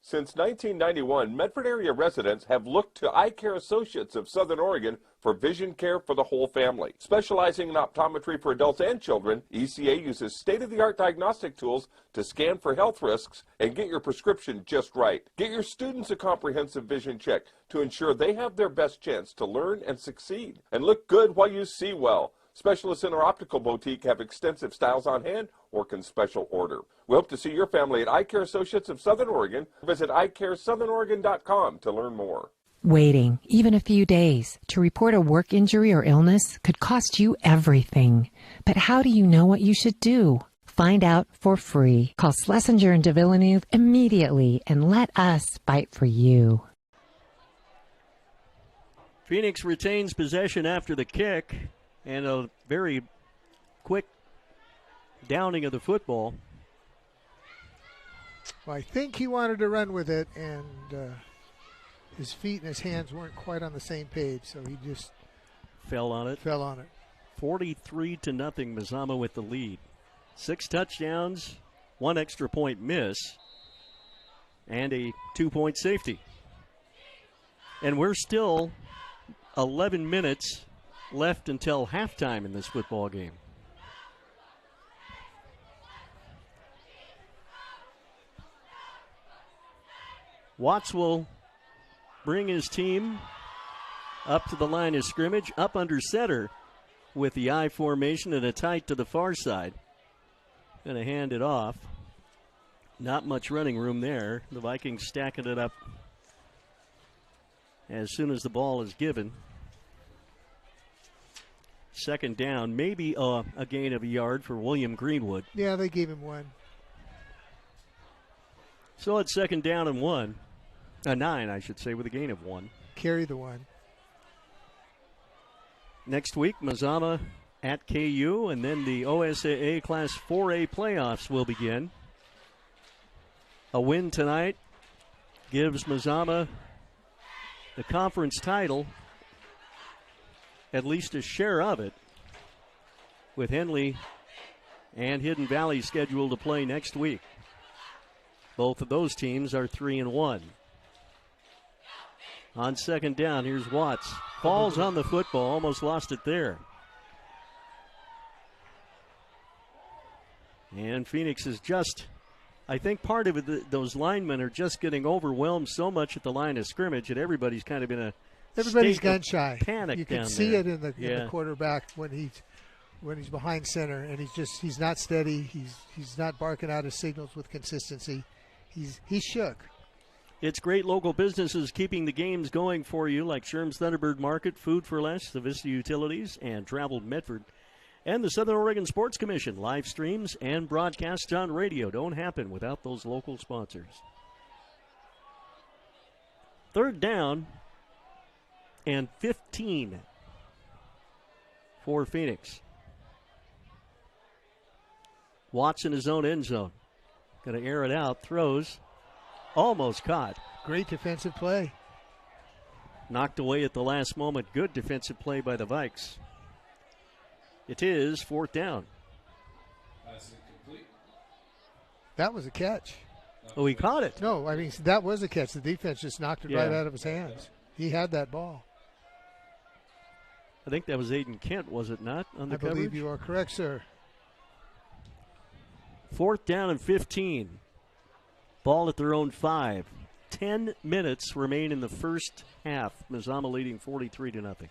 Since 1991, Medford area residents have looked to Eye Care Associates of Southern Oregon for vision care for the whole family. Specializing in optometry for adults and children, ECA uses state-of-the-art diagnostic tools to scan for health risks and get your prescription just right. Get your students a comprehensive vision check to ensure they have their best chance to learn and succeed. And look good while you see well. Specialists in our optical boutique have extensive styles on hand or can special order. We hope to see your family at Eye Care Associates of Southern Oregon. Visit eyecaresouthern.com to learn more. Waiting, even a few days, to report a work injury or illness could cost you everything. But how do you know what you should do? Find out for free. Call Schlesinger and de Villeneuve immediately and let us fight for you. Phoenix retains possession after the kick and a very quick downing of the football. Well, I think he wanted to run with it, and his feet and his hands weren't quite on the same page, so he just fell on it. 43-0, Mazama with the lead. 6 touchdowns, 1 extra point miss, and a 2-point safety. And we're still 11 minutes left until halftime in this football game. Watts will bring his team up to the line of scrimmage, up under center with the I formation and a tight to the far side. Going to hand it off. Not much running room there. The Vikings stacking it up as soon as the ball is given. Second down, maybe a gain of a yard for William Greenwood. Yeah, they gave him 1. So it's 2nd down and 1. 9, I should say, with a gain of 1. Carry the 1. Next week, Mazama at KU, and then the OSAA Class 4A playoffs will begin. A win tonight gives Mazama the conference title, at least a share of it, with Henley and Hidden Valley scheduled to play next week. Both of those teams are 3-1. On 2nd down, here's Watts. Falls on the football, almost lost it there. And Phoenix is just, I think part of it, those linemen are just getting overwhelmed so much at the line of scrimmage that everybody's kind of in a Everybody's gun shy. Panic. You can see it in the quarterback when he's behind center, and he's not steady. He's not barking out his signals with consistency. He's shook. It's great local businesses keeping the games going for you, like Sherm's Thunderbird Market, Food for Less, the Vista Utilities, and Travel Medford, and the Southern Oregon Sports Commission. Live streams and broadcasts on radio don't happen without those local sponsors. 3rd down and 15 for Phoenix. Watts in his own end zone. Going to air it out. Throws. Almost caught. Great defensive play. Knocked away at the last moment. Good defensive play by the Vikes. It is 4th down. Pass incomplete. That was a catch. Oh, he caught it. No, I mean, that was a catch. The defense just knocked it right out of his hands. He had that ball. I think that was Aiden Kent, was it not, on the coverage? I believe you are correct, sir. 4th down and 15. Ball at their own 5. 10 minutes remain in the first half. Mazama leading 43-0.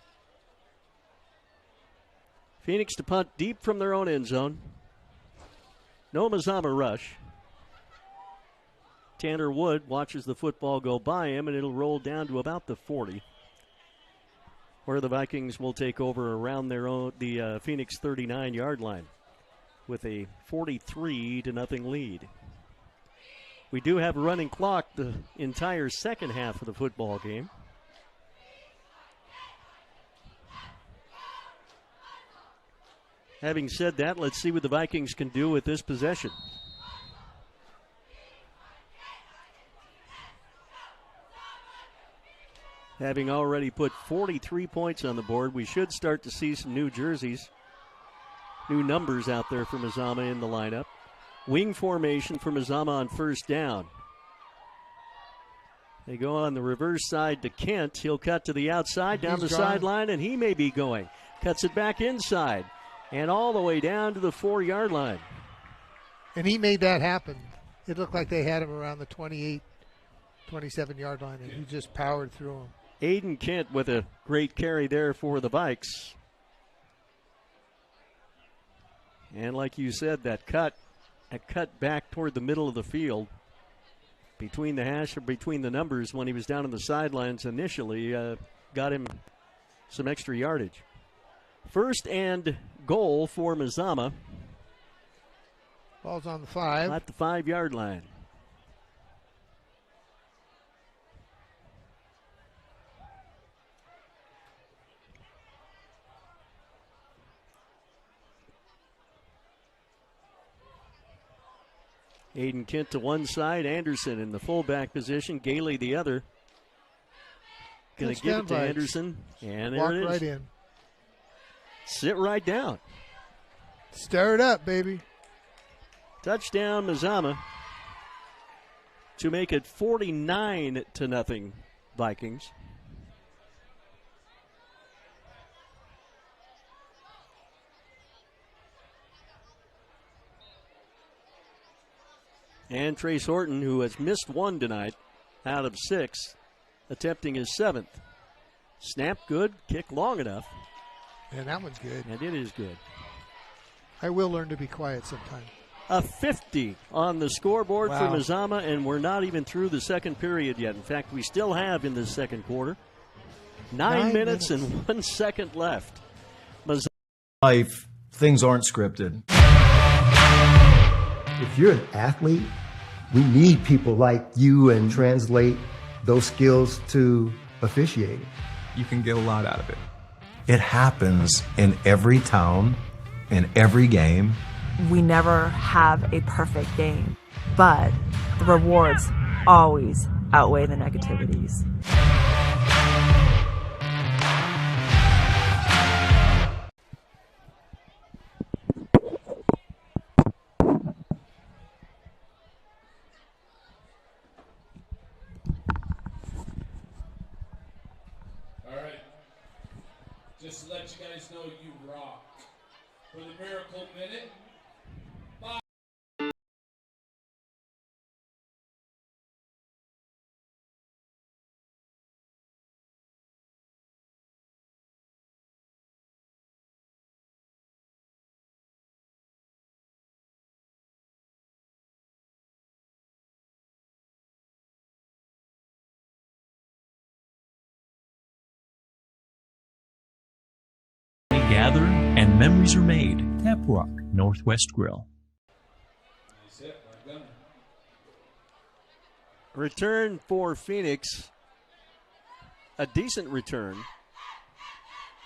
Phoenix to punt deep from their own end zone. No Mazama rush. Tanner Wood watches the football go by him, and it'll roll down to about the 40, where the Vikings will take over around the Phoenix 39-yard line with a 43-0 lead. We do have a running clock the entire second half of the football game. Having said that, let's see what the Vikings can do with this possession. Having already put 43 points on the board, we should start to see some new jerseys, new numbers out there for Mazama in the lineup. Wing formation for Mazama on first down. They go on the reverse side to Kent. He'll cut to the outside, down the sideline, and he may be going. Cuts it back inside and all the way down to the 4-yard line. And he made that happen. It looked like they had him around the 28, 27-yard line, and he just powered through him. Aiden Kent with a great carry there for the Vikes. And like you said, that cut back toward the middle of the field between the hash or between the numbers when he was down on the sidelines initially got him some extra yardage. 1st and goal for Mazama. Ball's on the 5. At the 5-yard line. Aiden Kent to one side, Anderson in the fullback position, Gailey the other. Going to give it to Anderson, and there it is. Right in. Sit right down. Stir it up, baby. Touchdown, Mazama, to make it 49-0 Vikings. And Trace Horton, who has missed one tonight out of 6, attempting his 7th. Snap good, kick long enough. And that one's good. And it is good. I will learn to be quiet sometime. A 50 on the scoreboard for Mazama, and we're not even through the second period yet. In fact, we still have in the second quarter 9 minutes and 1 second left. Life, things aren't scripted. If you're an athlete, we need people like you and translate those skills to officiating. You can get a lot out of it. It happens in every town, in every game. We never have a perfect game, but the rewards always outweigh the negativities. Just to let you guys know you rock. For the Miracle Minute, gather and memories are made. Tap Rock Northwest Grill. Return for Phoenix. A decent return.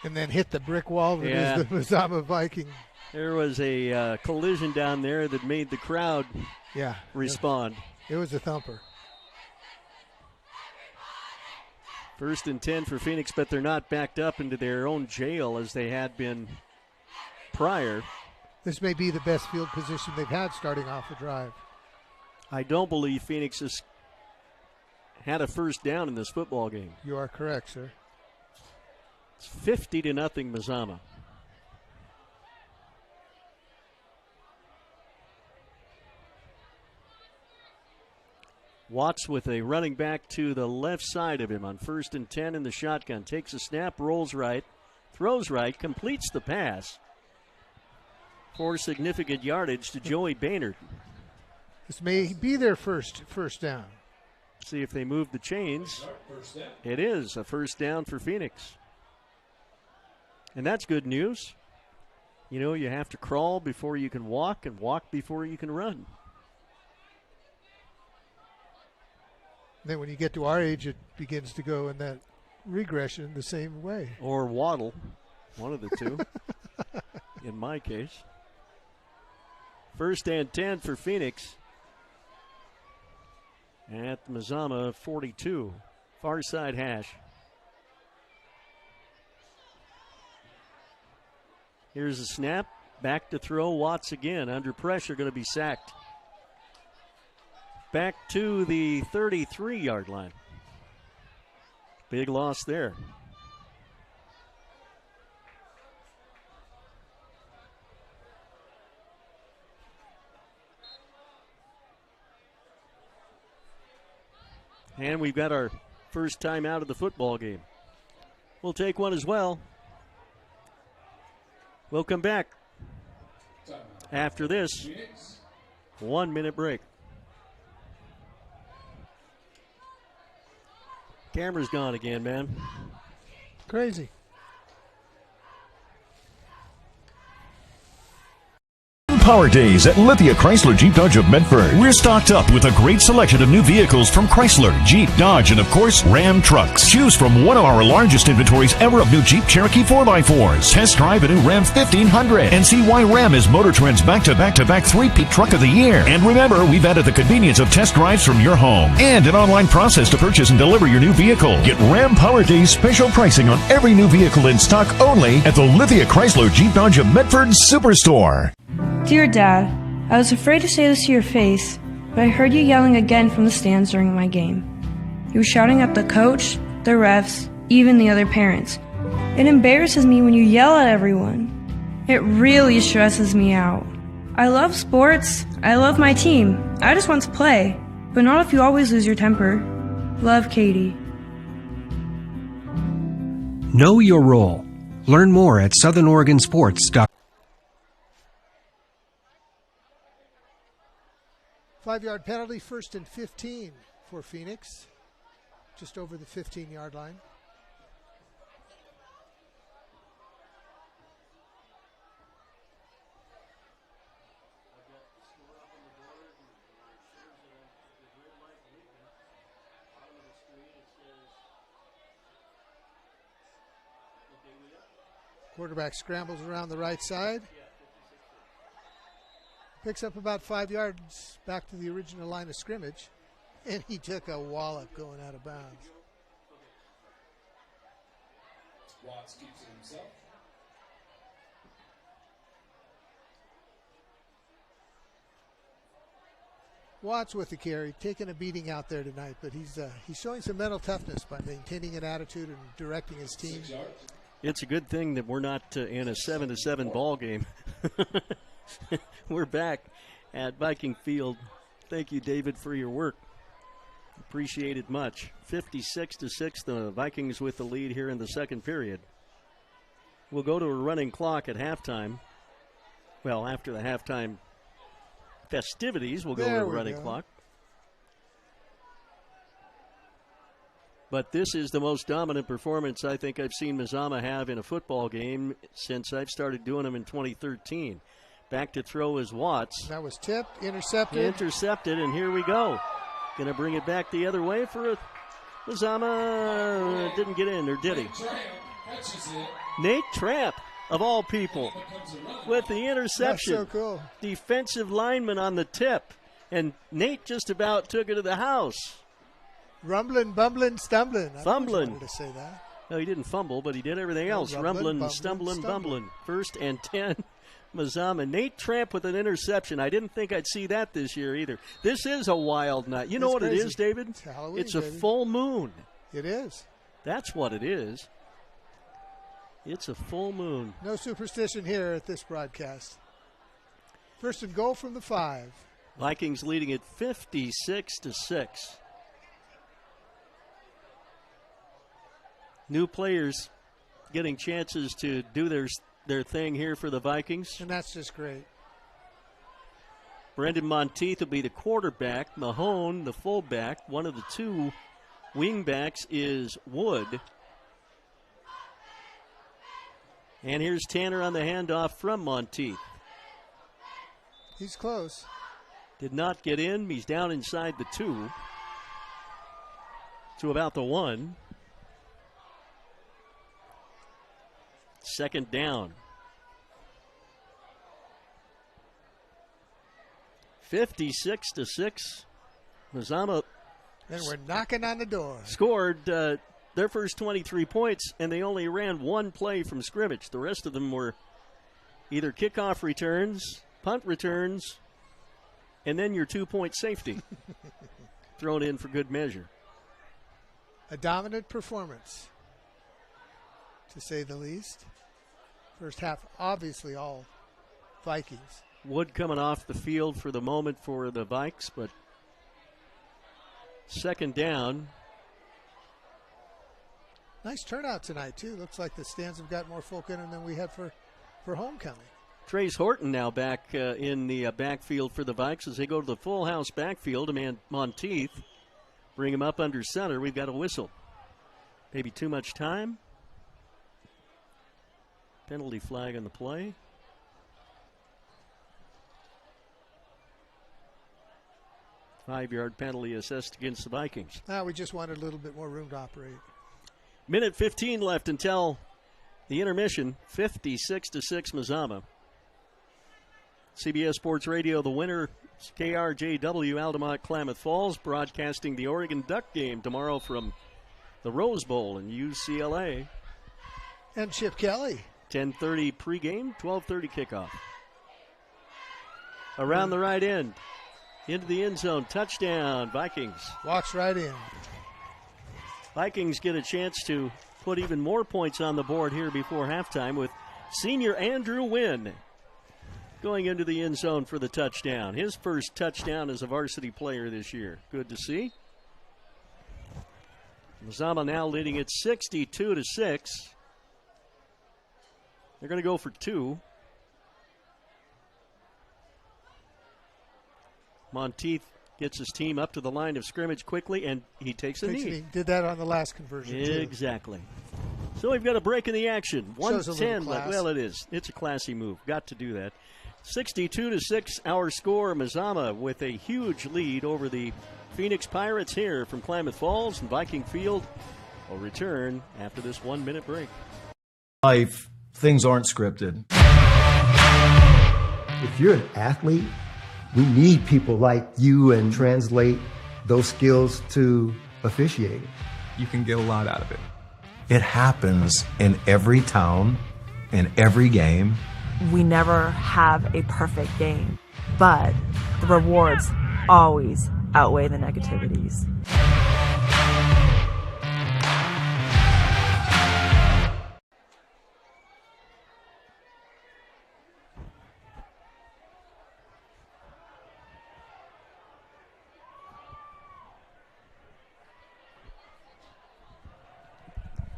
And then hit the brick wall that is the Mazama Viking. There was a collision down there that made the crowd respond. It was a thumper. 1st and 10 for Phoenix, but they're not backed up into their own jail as they had been prior. This may be the best field position they've had starting off a drive. I don't believe Phoenix has had a first down in this football game. You are correct, sir. It's 50-0 Mazama. Watts with a running back to the left side of him on 1st and 10 in the shotgun. Takes a snap, rolls right, throws right, completes the pass for significant yardage to Joey Baynard. This may be their first down. See if they move the chains. It is a first down for Phoenix. And that's good news. You know, you have to crawl before you can walk and walk before you can run. Then when you get to our age, it begins to go in that regression the same way. Or waddle, one of the two, in my case. 1st and 10 for Phoenix at Mazama 42, far side hash. Here's a snap, back to throw, Watts again, under pressure, going to be sacked. Back to the 33-yard line. Big loss there. And we've got our first time out of the football game. We'll take one as well. We'll come back after this 1-minute break. Camera's gone again, man. Crazy. Power Days at Lithia Chrysler Jeep Dodge of Medford. We're stocked up with a great selection of new vehicles from Chrysler, Jeep, Dodge, and of course, Ram trucks. Choose from one of our largest inventories ever of new Jeep Cherokee 4x4s. Test drive a new Ram 1500 and see why Ram is Motor Trend's back-to-back three-peat truck of the year. And remember, we've added the convenience of test drives from your home and an online process to purchase and deliver your new vehicle. Get Ram Power Days special pricing on every new vehicle in stock only at the Lithia Chrysler Jeep Dodge of Medford Superstore. Dear Dad, I was afraid to say this to your face, but I heard you yelling again from the stands during my game. You were shouting at the coach, the refs, even the other parents. It embarrasses me when you yell at everyone. It really stresses me out. I love sports. I love my team. I just want to play, but not if you always lose your temper. Love, Katie. Know your role. Learn more at southernoregonsports.com. 5-yard penalty, 1st and 15 for Phoenix, just over the 15-yard line. Quarterback scrambles around the right side. Picks up about 5 yards back to the original line of scrimmage, and he took a wallop going out of bounds. Watts keeps it himself. Watts with the carry, taking a beating out there tonight, but he's showing some mental toughness by maintaining an attitude and directing his team. It's a good thing that we're not in a 7-7 ball game. We're back at Viking Field. Thank you, David, for your work. Appreciate it much. 56-6, the Vikings with the lead here in the second period. We'll go to a running clock at halftime. Well, after the halftime festivities, we'll go to a running clock. But this is the most dominant performance I think I've seen Mazama have in a football game since I've started doing them in 2013. Back to throw is Watts. That was tipped, intercepted. Intercepted, and here we go. Going to bring it back the other way for a Mazama. Didn't get in, or did he? Nate Tramp, of all people, with the interception. That's so cool. Defensive lineman on the tip, and Nate just about took it to the house. Rumbling, bumbling, stumbling. Fumbling. I wanted to say that. No, he didn't fumble, but he did everything else. Rumbling, stumbling, bumbling. 1st and 10. Mazama. Nate Tramp with an interception. I didn't think I'd see that this year either. This is a wild night. You know what crazy. it is, David? It's Halloween, It's a baby. full moon. It is. That's what it is. It's a full moon. No superstition here at this broadcast. First and goal from the 5. Vikings leading it 56-6. New players getting chances to do their thing here for the Vikings. And that's just great. Brendan Monteith will be the quarterback. Mahone, the fullback. One of the two wingbacks is Wood. And here's Tanner on the handoff from Monteith. He's close. Did not get in. He's down inside the 2 to about the 1. Second down. 56-6. Mazama. And we're knocking on the door. Scored their first 23 points, and they only ran one play from scrimmage. The rest of them were either kickoff returns, punt returns, and then your 2-point safety thrown in for good measure. A dominant performance, to say the least. First half, obviously, all Vikings. Wood coming off the field for the moment for the Vikes, but second down. Nice turnout tonight, too. Looks like the stands have got more folk in them than we had for homecoming. Trace Horton now back in the backfield for the Vikes as they go to the full house backfield. Monteith, bring him up under center. We've got a whistle. Maybe too much time. Penalty flag on the play. Five-yard penalty assessed against the Vikings. We just wanted a little bit more room to operate. Minute 15 left until the intermission. 56-6 Mazama. CBS Sports Radio, the winner, KRJW, Altamont, Klamath Falls, broadcasting the Oregon Duck game tomorrow from the Rose Bowl in UCLA. And Chip Kelly. 10:30 pregame, 12:30 kickoff. Around the right end, into the end zone, touchdown, Vikings. Walks right in. Vikings get a chance to put even more points on the board here before halftime with senior Andrew Wynn going into the end zone for the touchdown. His first touchdown as a varsity player this year. Good to see. Mazama now leading it 62-6. They're going to go for 2. Monteith gets his team up to the line of scrimmage quickly, and he takes a knee. Did that on the last conversion, too. Exactly. So we've got a break in the action. 1:10 left. Well, it is. It's a classy move. Got to do that. 62-6 our score. Mazama with a huge lead over the Phoenix Pirates here from Klamath Falls, and Viking Field will return after this 1-minute break. Life, things aren't scripted. If you're an athlete, we need people like you and translate those skills to officiating. You can get a lot out of it. It happens in every town, in every game. We never have a perfect game, but the rewards always outweigh the negativities.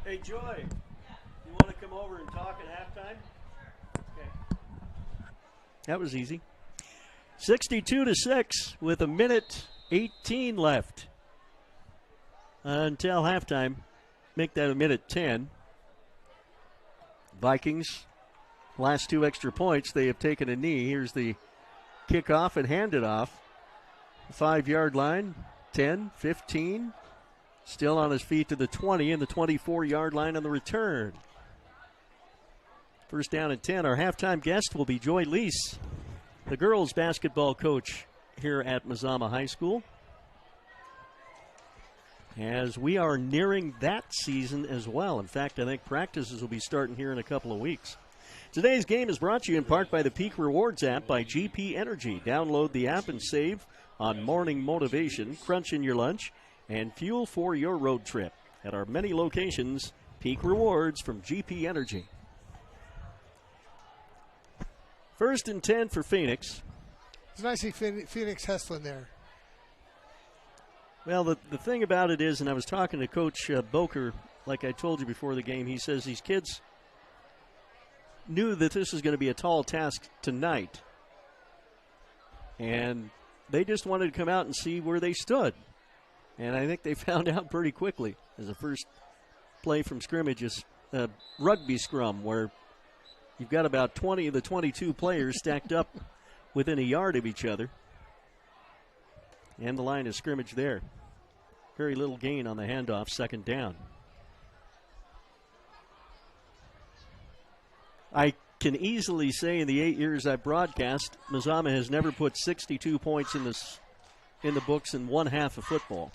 Hey, Joy, you want to come over and talk at halftime? Okay. That was easy. 62-6 with 1:18 left until halftime. Make that 1:10. Vikings, last 2 extra points, they have taken a knee. Here's the kickoff and handed off. 5-yard line, 10, 15. Still on his feet to the 20 and the 24-yard line on the return. First down and 10. Our halftime guest will be Joy Lease, the girls basketball coach here at Mazama High School, as we are nearing that season as well. In fact, I think practices will be starting here in a couple of weeks. Today's game is brought to you in part by the Peak Rewards app by GP Energy. Download the app and save on morning motivation, crunch in your lunch, and fuel for your road trip. At our many locations, Peak Rewards from GP Energy. 1st and 10 for Phoenix. It's nice to see Phoenix hustling there. Well, the thing about it is, and I was talking to Coach Boker, like I told you before the game, he says these kids knew that this was going to be a tall task tonight. And they just wanted to come out and see where they stood. And I think they found out pretty quickly as the first play from scrimmage is a rugby scrum where you've got about 20 of the 22 players stacked up within a yard of each other. And the line of scrimmage there. Very little gain on the handoff, 2nd down. I can easily say in the 8 years I've broadcast, Mazama has never put 62 points in the books in one half of football.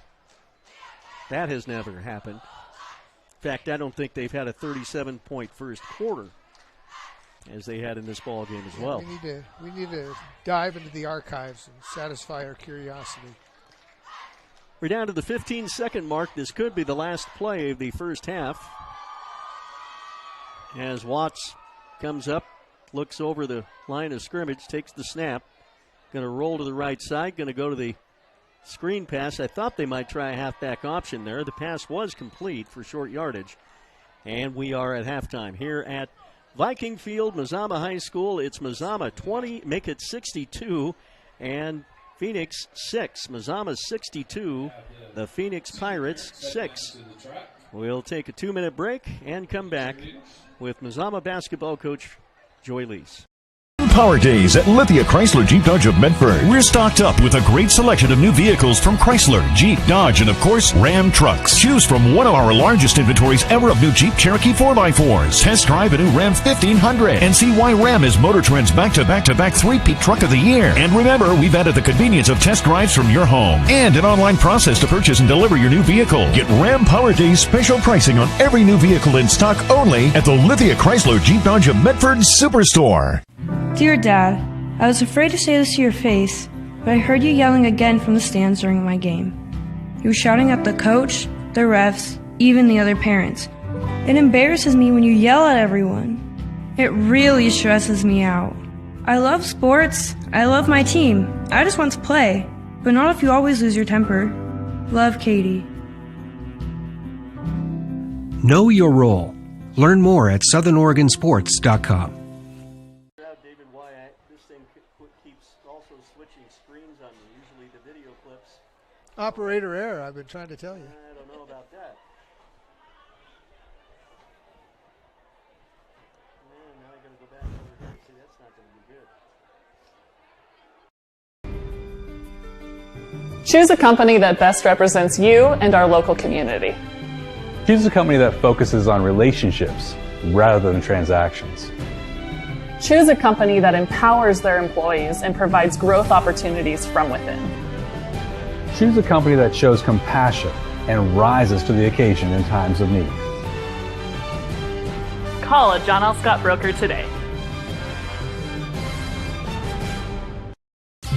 That has never happened. In fact, I don't think they've had a 37-point first quarter as they had in this ball game as well. We need to dive into the archives and satisfy our curiosity. We're down to the 15-second mark. This could be the last play of the first half. As Watts comes up, looks over the line of scrimmage, takes the snap. Going to roll to the right side, going to go to the screen pass. I thought they might try a halfback option there. The pass was complete for short yardage. And we are at halftime here at Viking Field, Mazama High School. It's Mazama 20, make it 62, and Phoenix 6. Mazama 62, the Phoenix Pirates 6. We'll take a 2-minute break and come back with Mazama basketball coach Joy Lees. Power Days at Lithia Chrysler Jeep Dodge of Medford. We're stocked up with a great selection of new vehicles from Chrysler, Jeep, Dodge, and of course, Ram trucks. Choose from one of our largest inventories ever of new Jeep Cherokee 4x4s. Test drive a new Ram 1500 and see why Ram is Motor Trend's back-to-back three-peat truck of the year. And remember, we've added the convenience of test drives from your home and an online process to purchase and deliver your new vehicle. Get Ram Power Days special pricing on every new vehicle in stock only at the Lithia Chrysler Jeep Dodge of Medford Superstore. Dear Dad, I was afraid to say this to your face, but I heard you yelling again from the stands during my game. You were shouting at the coach, the refs, even the other parents. It embarrasses me when you yell at everyone. It really stresses me out. I love sports. I love my team. I just want to play, but not if you always lose your temper. Love, Katie. Know your role. Learn more at SouthernOregonSports.com. Operator error, I've been trying to tell you. I don't know about that. Now I got to go back over here and see that's not going to be good. Choose a company that best represents you and our local community. Choose a company that focuses on relationships rather than transactions. Choose a company that empowers their employees and provides growth opportunities from within. Choose a company that shows compassion and rises to the occasion in times of need. Call a John L. Scott broker today.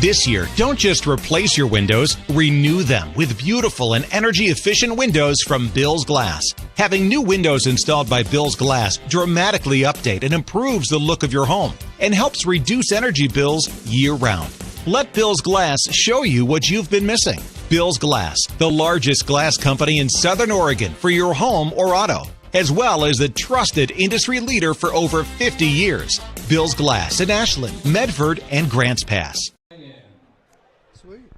This year, don't just replace your windows, renew them with beautiful and energy-efficient windows from Bill's Glass. Having new windows installed by Bill's Glass dramatically update and improves the look of your home and helps reduce energy bills year-round. Let Bill's Glass show you what you've been missing. Bill's Glass, the largest glass company in Southern Oregon for your home or auto, as well as the trusted industry leader for over 50 years. Bill's Glass in Ashland, Medford, and Grants Pass. Sweet.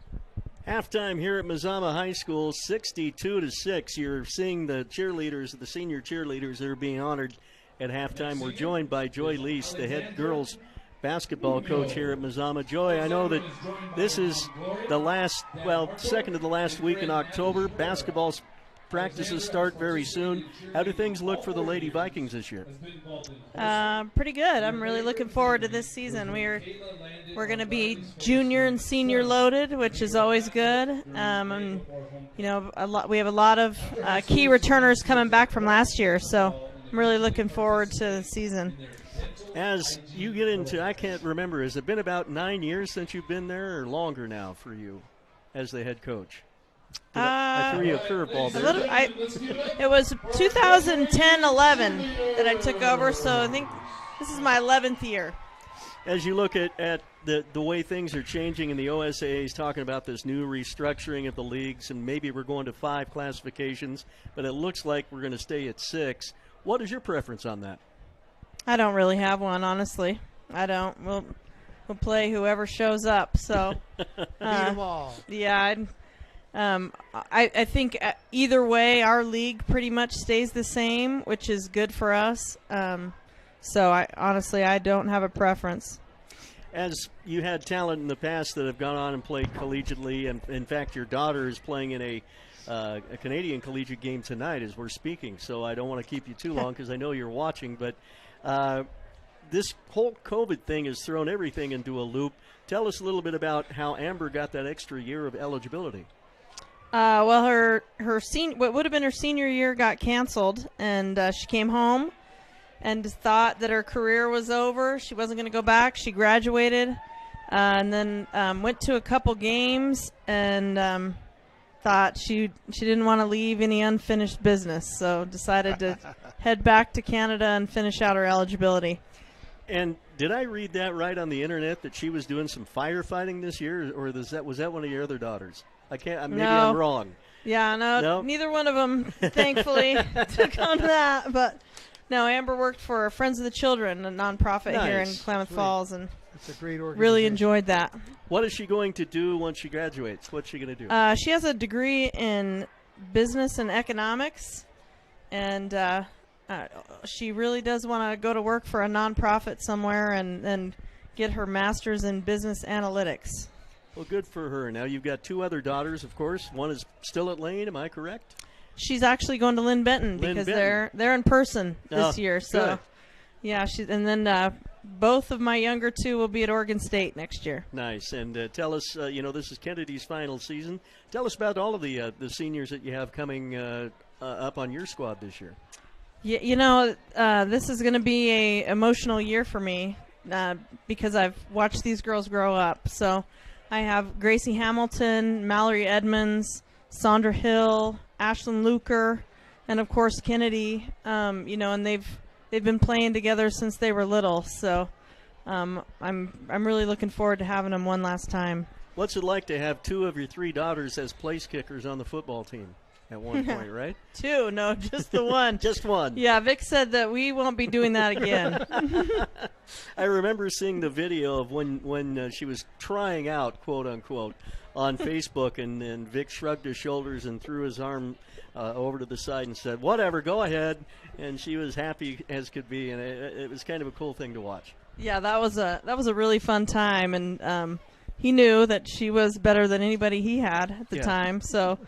Halftime here at Mazama High School, 62-6. You're seeing the cheerleaders, the senior cheerleaders that are being honored at halftime. We're joined by Joy Lees, the head girls basketball coach here at Mazama. Joy, I know that this is the second to the last week in October. Basketball practices start very soon. How do things look for the Lady Vikings this year? Pretty good. I'm really looking forward to this season. We're going to be junior and senior loaded, which is always good. And, we have a lot of key returners coming back from last year, so I'm really looking forward to the season. As you get into, I can't remember, has it been about 9 years since you've been there or longer now for you as the head coach? I threw you a curveball there. It was 2010-11 that I took over, so I think this is my 11th year. As you look at the way things are changing, and the OSAA is talking about this new restructuring of the leagues, and maybe we're going to 5 classifications, but it looks like we're going to stay at 6. What is your preference on that? I don't really have one, honestly. I don't. We'll play whoever shows up. So beat them all. Yeah. I think either way, our league pretty much stays the same, which is good for us. So I don't have a preference. As you had talent in the past that have gone on and played collegiately, and in fact your daughter is playing in a Canadian collegiate game tonight as we're speaking, so I don't want to keep you too long because I know you're watching, but this whole COVID thing has thrown everything into a loop. Tell us a little bit about how Amber got that extra year of eligibility. Well, her what would have been her senior year got canceled, and she came home and thought that her career was over. She wasn't going to go back. She graduated and then went to a couple games and thought she didn't want to leave any unfinished business, so decided to head back to Canada and finish out her eligibility. And did I read that right on the internet that she was doing some firefighting this year, or was that one of your other daughters? I can't. Maybe I'm wrong. Yeah, no, neither one of them, thankfully, took on that. But no, Amber worked for Friends of the Children, a nonprofit here in Klamath Falls, and it's a great organization. Really enjoyed that. What is she going to do once she graduates? What's she going to do? She has a degree in business and economics, and she really does want to go to work for a nonprofit somewhere and get her master's in business analytics. Well, good for her. Now, you've got 2 other daughters, of course. One is still at Lane, am I correct? She's actually going to Lynn Benton because they're in person this year. So, good. Yeah, and then both of my younger 2 will be at Oregon State next year. Nice. And tell us, this is Kennedy's final season. Tell us about all of the seniors that you have coming up on your squad this year. Yeah, this is going to be a emotional year for me because I've watched these girls grow up. So I have Gracie Hamilton, Mallory Edmonds, Sandra Hill, Ashlyn Luker, and of course Kennedy. And they've been playing together since they were little. So I'm really looking forward to having them one last time. What's it like to have 2 of your 3 daughters as place kickers on the football team at one point, right? 2, no, just the one. Just one. Yeah, Vic said that we won't be doing that again. I remember seeing the video of when she was trying out, quote unquote, on Facebook, and Vic shrugged his shoulders and threw his arm over to the side and said, "Whatever, go ahead." And she was happy as could be, and it was kind of a cool thing to watch. Yeah, that was a really fun time, and he knew that she was better than anybody he had at the time. So,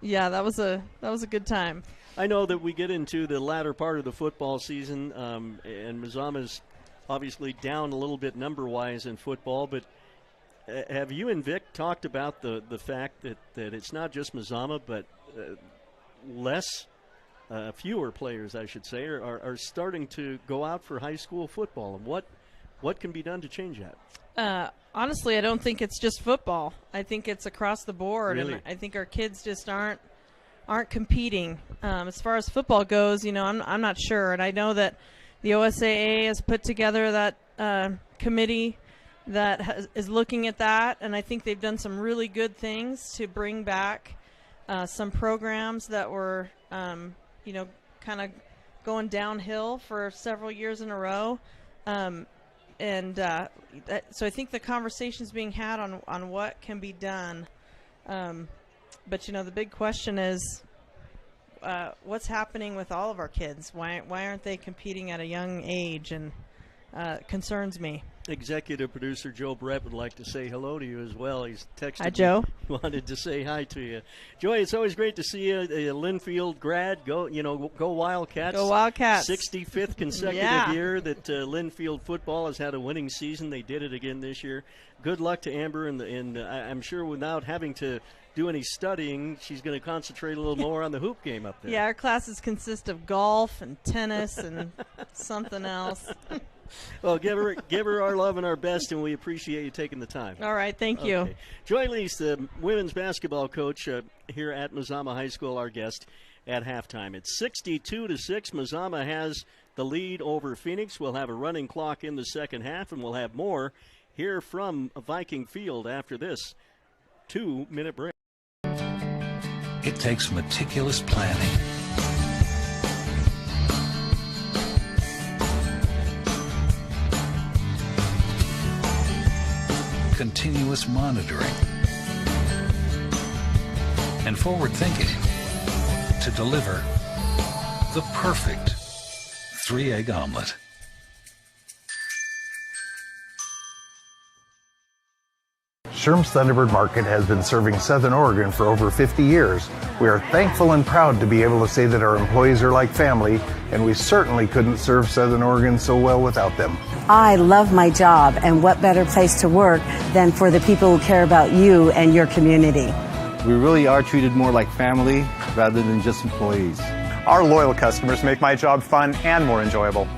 yeah, that was a good time. I know that we get into the latter part of the football season, and Mazama's obviously down a little bit number-wise in football, but have you and Vic talked about the fact that it's not just Mazama, but fewer players, I should say, are starting to go out for high school football, and what can be done to change that? Honestly, I don't think it's just football. I think it's across the board, really? And I think our kids just aren't competing. As far as football goes, I'm not sure, and I know that the OSAA has put together that committee that is looking at that, and I think they've done some really good things to bring back some programs that were, kind of going downhill for several years in a row. So I think the conversation's being had on what can be done. But, the big question is what's happening with all of our kids? Why aren't they competing at a young age? And concerns me. Executive producer Joe Brett would like to say hello to you as well. He's texted Hi, Joe. Me, wanted to say hi to you. Joey, it's always great to see you, a Linfield grad. Go Wildcats. Go Wildcats. 65th consecutive year that Linfield football has had a winning season. They did it again this year. Good luck to Amber, and I'm sure without having to do any studying, she's going to concentrate a little more on the hoop game up there. Yeah, our classes consist of golf and tennis and something else. Well, give her our love and our best, and we appreciate you taking the time. All right, thank you. Joy Lease, the women's basketball coach here at Mazama High School, our guest at halftime. It's 62-6. Mazama has the lead over Phoenix. We'll have a running clock in the second half, and we'll have more here from Viking Field after this 2-minute break. It takes meticulous planning, continuous monitoring, and forward thinking to deliver the perfect 3-egg omelet. Sherm's Thunderbird Market has been serving Southern Oregon for over 50 years. We are thankful and proud to be able to say that our employees are like family, and we certainly couldn't serve Southern Oregon so well without them. I love my job, and what better place to work than for the people who care about you and your community. We really are treated more like family rather than just employees. Our loyal customers make my job fun and more enjoyable.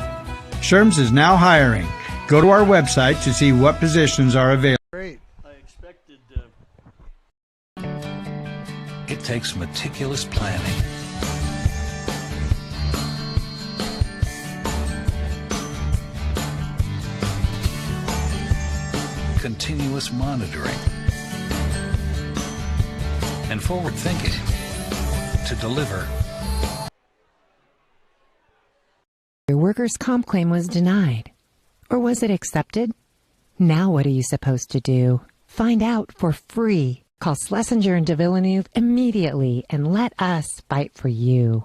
Sherm's is now hiring. Go to our website to see what positions are available. Great. It takes meticulous planning, continuous monitoring, and forward thinking to deliver. Your workers' comp claim was denied. Or was it accepted? Now what are you supposed to do? Find out for free. Call Schlesinger and de Villeneuve immediately and let us fight for you.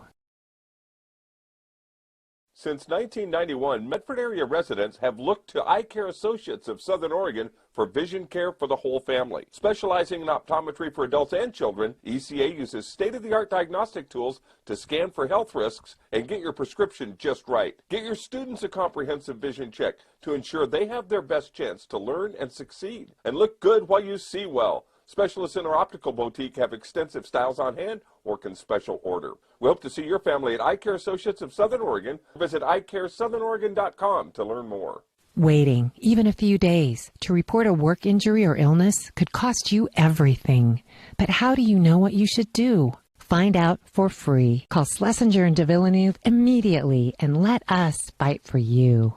Since 1991, Medford area residents have looked to Eye Care Associates of Southern Oregon for vision care for the whole family. Specializing in optometry for adults and children, ECA uses state-of-the-art diagnostic tools to scan for health risks and get your prescription just right. Get your students a comprehensive vision check to ensure they have their best chance to learn and succeed. And look good while you see well. Specialists in our optical boutique have extensive styles on hand or can special order. We hope to see your family at Eye Care Associates of Southern Oregon. Visit eyecaresouthern.oregon.com to learn more. Waiting, even a few days, to report a work injury or illness could cost you everything. But how do you know what you should do? Find out for free. Call Schlesinger and de Villeneuve immediately and let us fight for you.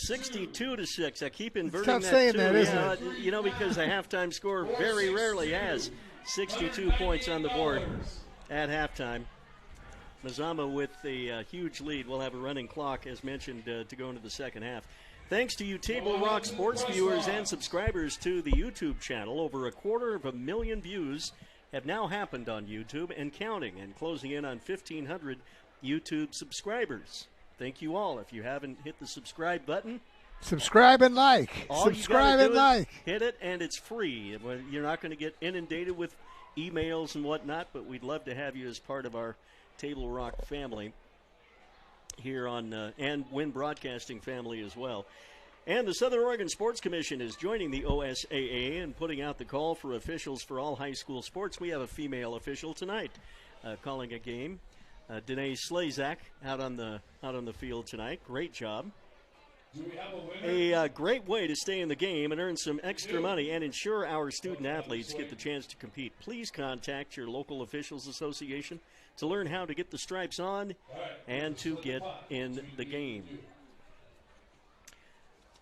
62-6. I keep inverting tough that saying too. that, isn't it? You know, because the halftime score very rarely has 62 points on the board at halftime. Mazama with a huge lead. We'll have a running clock, as mentioned, to go into the second half. Thanks to you Table Rock sports viewers and subscribers to the YouTube channel. Over 250,000 views have now happened on YouTube and counting, and closing in on 1,500 YouTube subscribers. Thank you all. If you haven't hit the subscribe button, subscribe and like. Subscribe and like. Hit it, and it's free. You're not going to get inundated with emails and whatnot, but we'd love to have you as part of our Table Rock family here on and Win Broadcasting family as well. And the Southern Oregon Sports Commission is joining the OSAA and putting out the call for officials for all high school sports. We have a female official tonight calling a game. Danae Slazak out on the field tonight. Great job. A great way to stay in the game and earn some extra money and ensure our student athletes get the chance to compete. Please contact your local officials association to learn how to get the stripes on and to get in the game.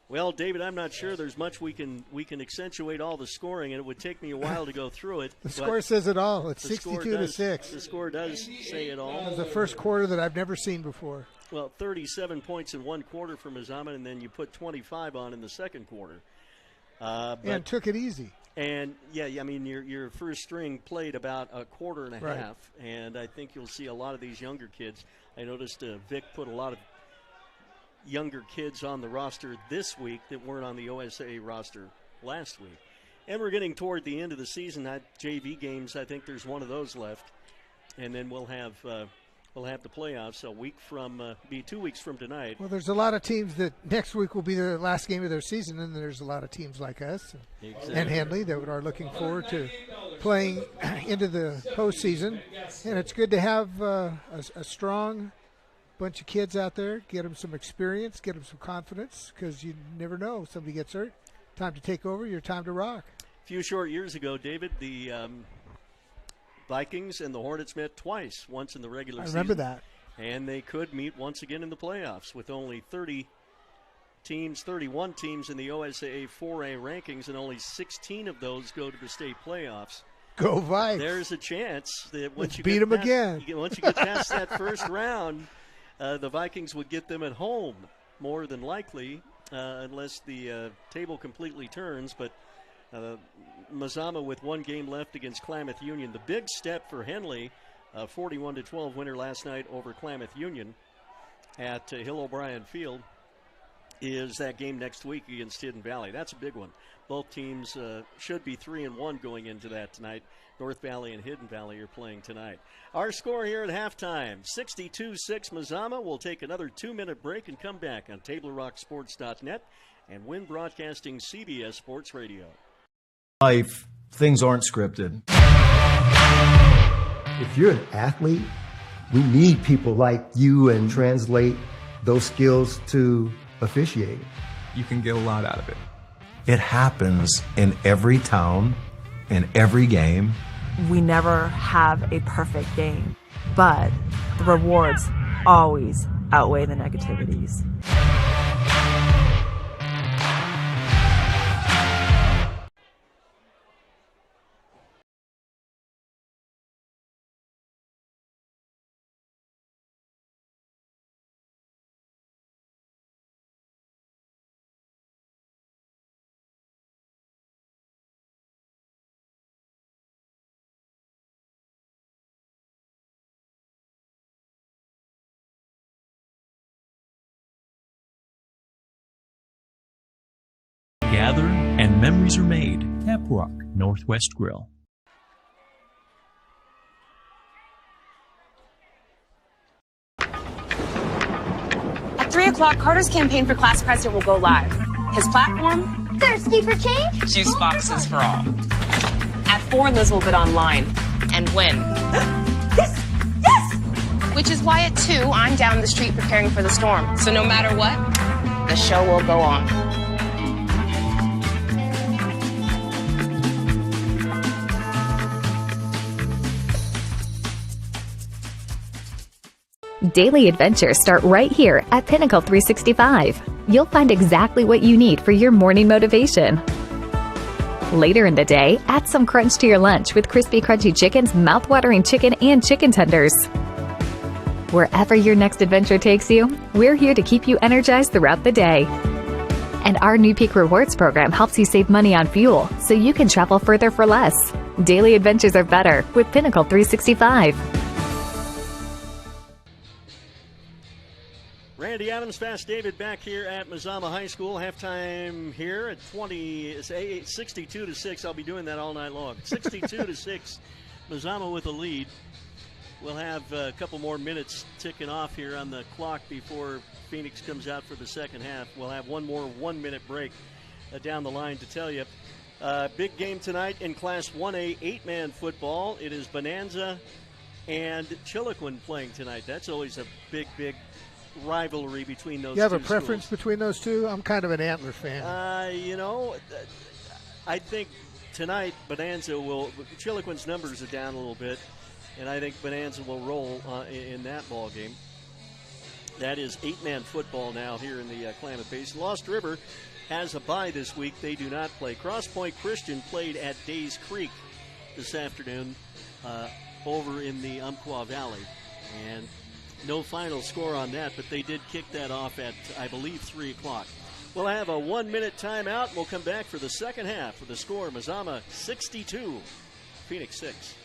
Well, David, I'm not sure there's much we can accentuate all the scoring, and it would take me a while to go through it. The score says it all. It's 62-6. The score does say it all. It was the first quarter that I've never seen before. Well, 37 points in one quarter for Mazama, and then you put 25 on in the second quarter. And took it easy. And, yeah, I mean, your first string played about a quarter and a half, and I think you'll see a lot of these younger kids. I noticed Vic put a lot of younger kids on the roster this week that weren't on the OSA roster last week. And we're getting toward the end of the season. JV games, I think there's one of those left. And then we'll have the playoffs be 2 weeks from tonight. Well, there's a lot of teams that next week will be the last game of their season, and there's a lot of teams like us and Henley that are looking forward to playing into the postseason. And it's good to have a strong bunch of kids out there, get them some experience, get them some confidence, because you never know. Somebody gets hurt. Time to take over. Your time to rock. A few short years ago, David, the Vikings and the Hornets met twice, once in the regular season. I remember that. And they could meet once again in the playoffs with only 31 teams in the OSAA 4A rankings, and only 16 of those go to the state playoffs. Go Vikes. There's a chance that once you beat them again. Once you get past that first round, the Vikings would get them at home, more than likely, unless the table completely turns. But Mazama with one game left against Klamath Union. The big step for Henley, 41-12 winner last night over Klamath Union at Hill O'Brien Field, is that game next week against Hidden Valley. That's a big one. Both teams should be 3-1 going into that tonight. North Valley and Hidden Valley are playing tonight. Our score here at halftime, 62-6 Mazama. We'll take another 2-minute break and come back on TableRockSports.net and Win Broadcasting CBS Sports Radio. Life, things aren't scripted. If you're an athlete, we need people like you and translate those skills to officiating. You can get a lot out of it. It happens in every town, in every game. We never have a perfect game, but the rewards always outweigh the negativities. Gather and memories are made. Tap Rock Northwest Grill. At 3 o'clock, Carter's campaign for class president will go live. His platform? Thirsty for change? Juice boxes for all. At 4, Liz will bid online and win. Yes! Yes! Which is why at 2, I'm down the street preparing for the storm. So no matter what, the show will go on. Daily adventures start right here at Pinnacle 365. You'll find exactly what you need for your morning motivation. Later in the day, add some crunch to your lunch with crispy, crunchy chickens, mouth-watering chicken, and chicken tenders. Wherever your next adventure takes you, we're here to keep you energized throughout the day. And our new Peak Rewards program helps you save money on fuel, so you can travel further for less. Daily adventures are better with Pinnacle 365. Randy Adams, Fast David back here at Mazama High School. Halftime here at 62-6. I'll be doing that all night long. 62-6. Mazama with a lead. We'll have a couple more minutes ticking off here on the clock before Phoenix comes out for the second half. We'll have one more 1-minute break down the line to tell you. Big game tonight in Class 1A 8-man football. It is Bonanza and Chiloquin playing tonight. That's always a big rivalry between those two. You have a preference schools. Between those two? I'm kind of an Antler fan. I think tonight Bonanza will. Chiloquin's numbers are down a little bit, and I think Bonanza will roll in that ball game. That is 8-man football now here in the Klamath Basin. Lost River has a bye this week. They do not play. Cross Point Christian played at Days Creek this afternoon over in the Umpqua Valley, and no final score on that, but they did kick that off at, I believe, 3 o'clock. We'll have a 1-minute timeout, and we'll come back for the second half with the score. Mazama 62, Phoenix 6.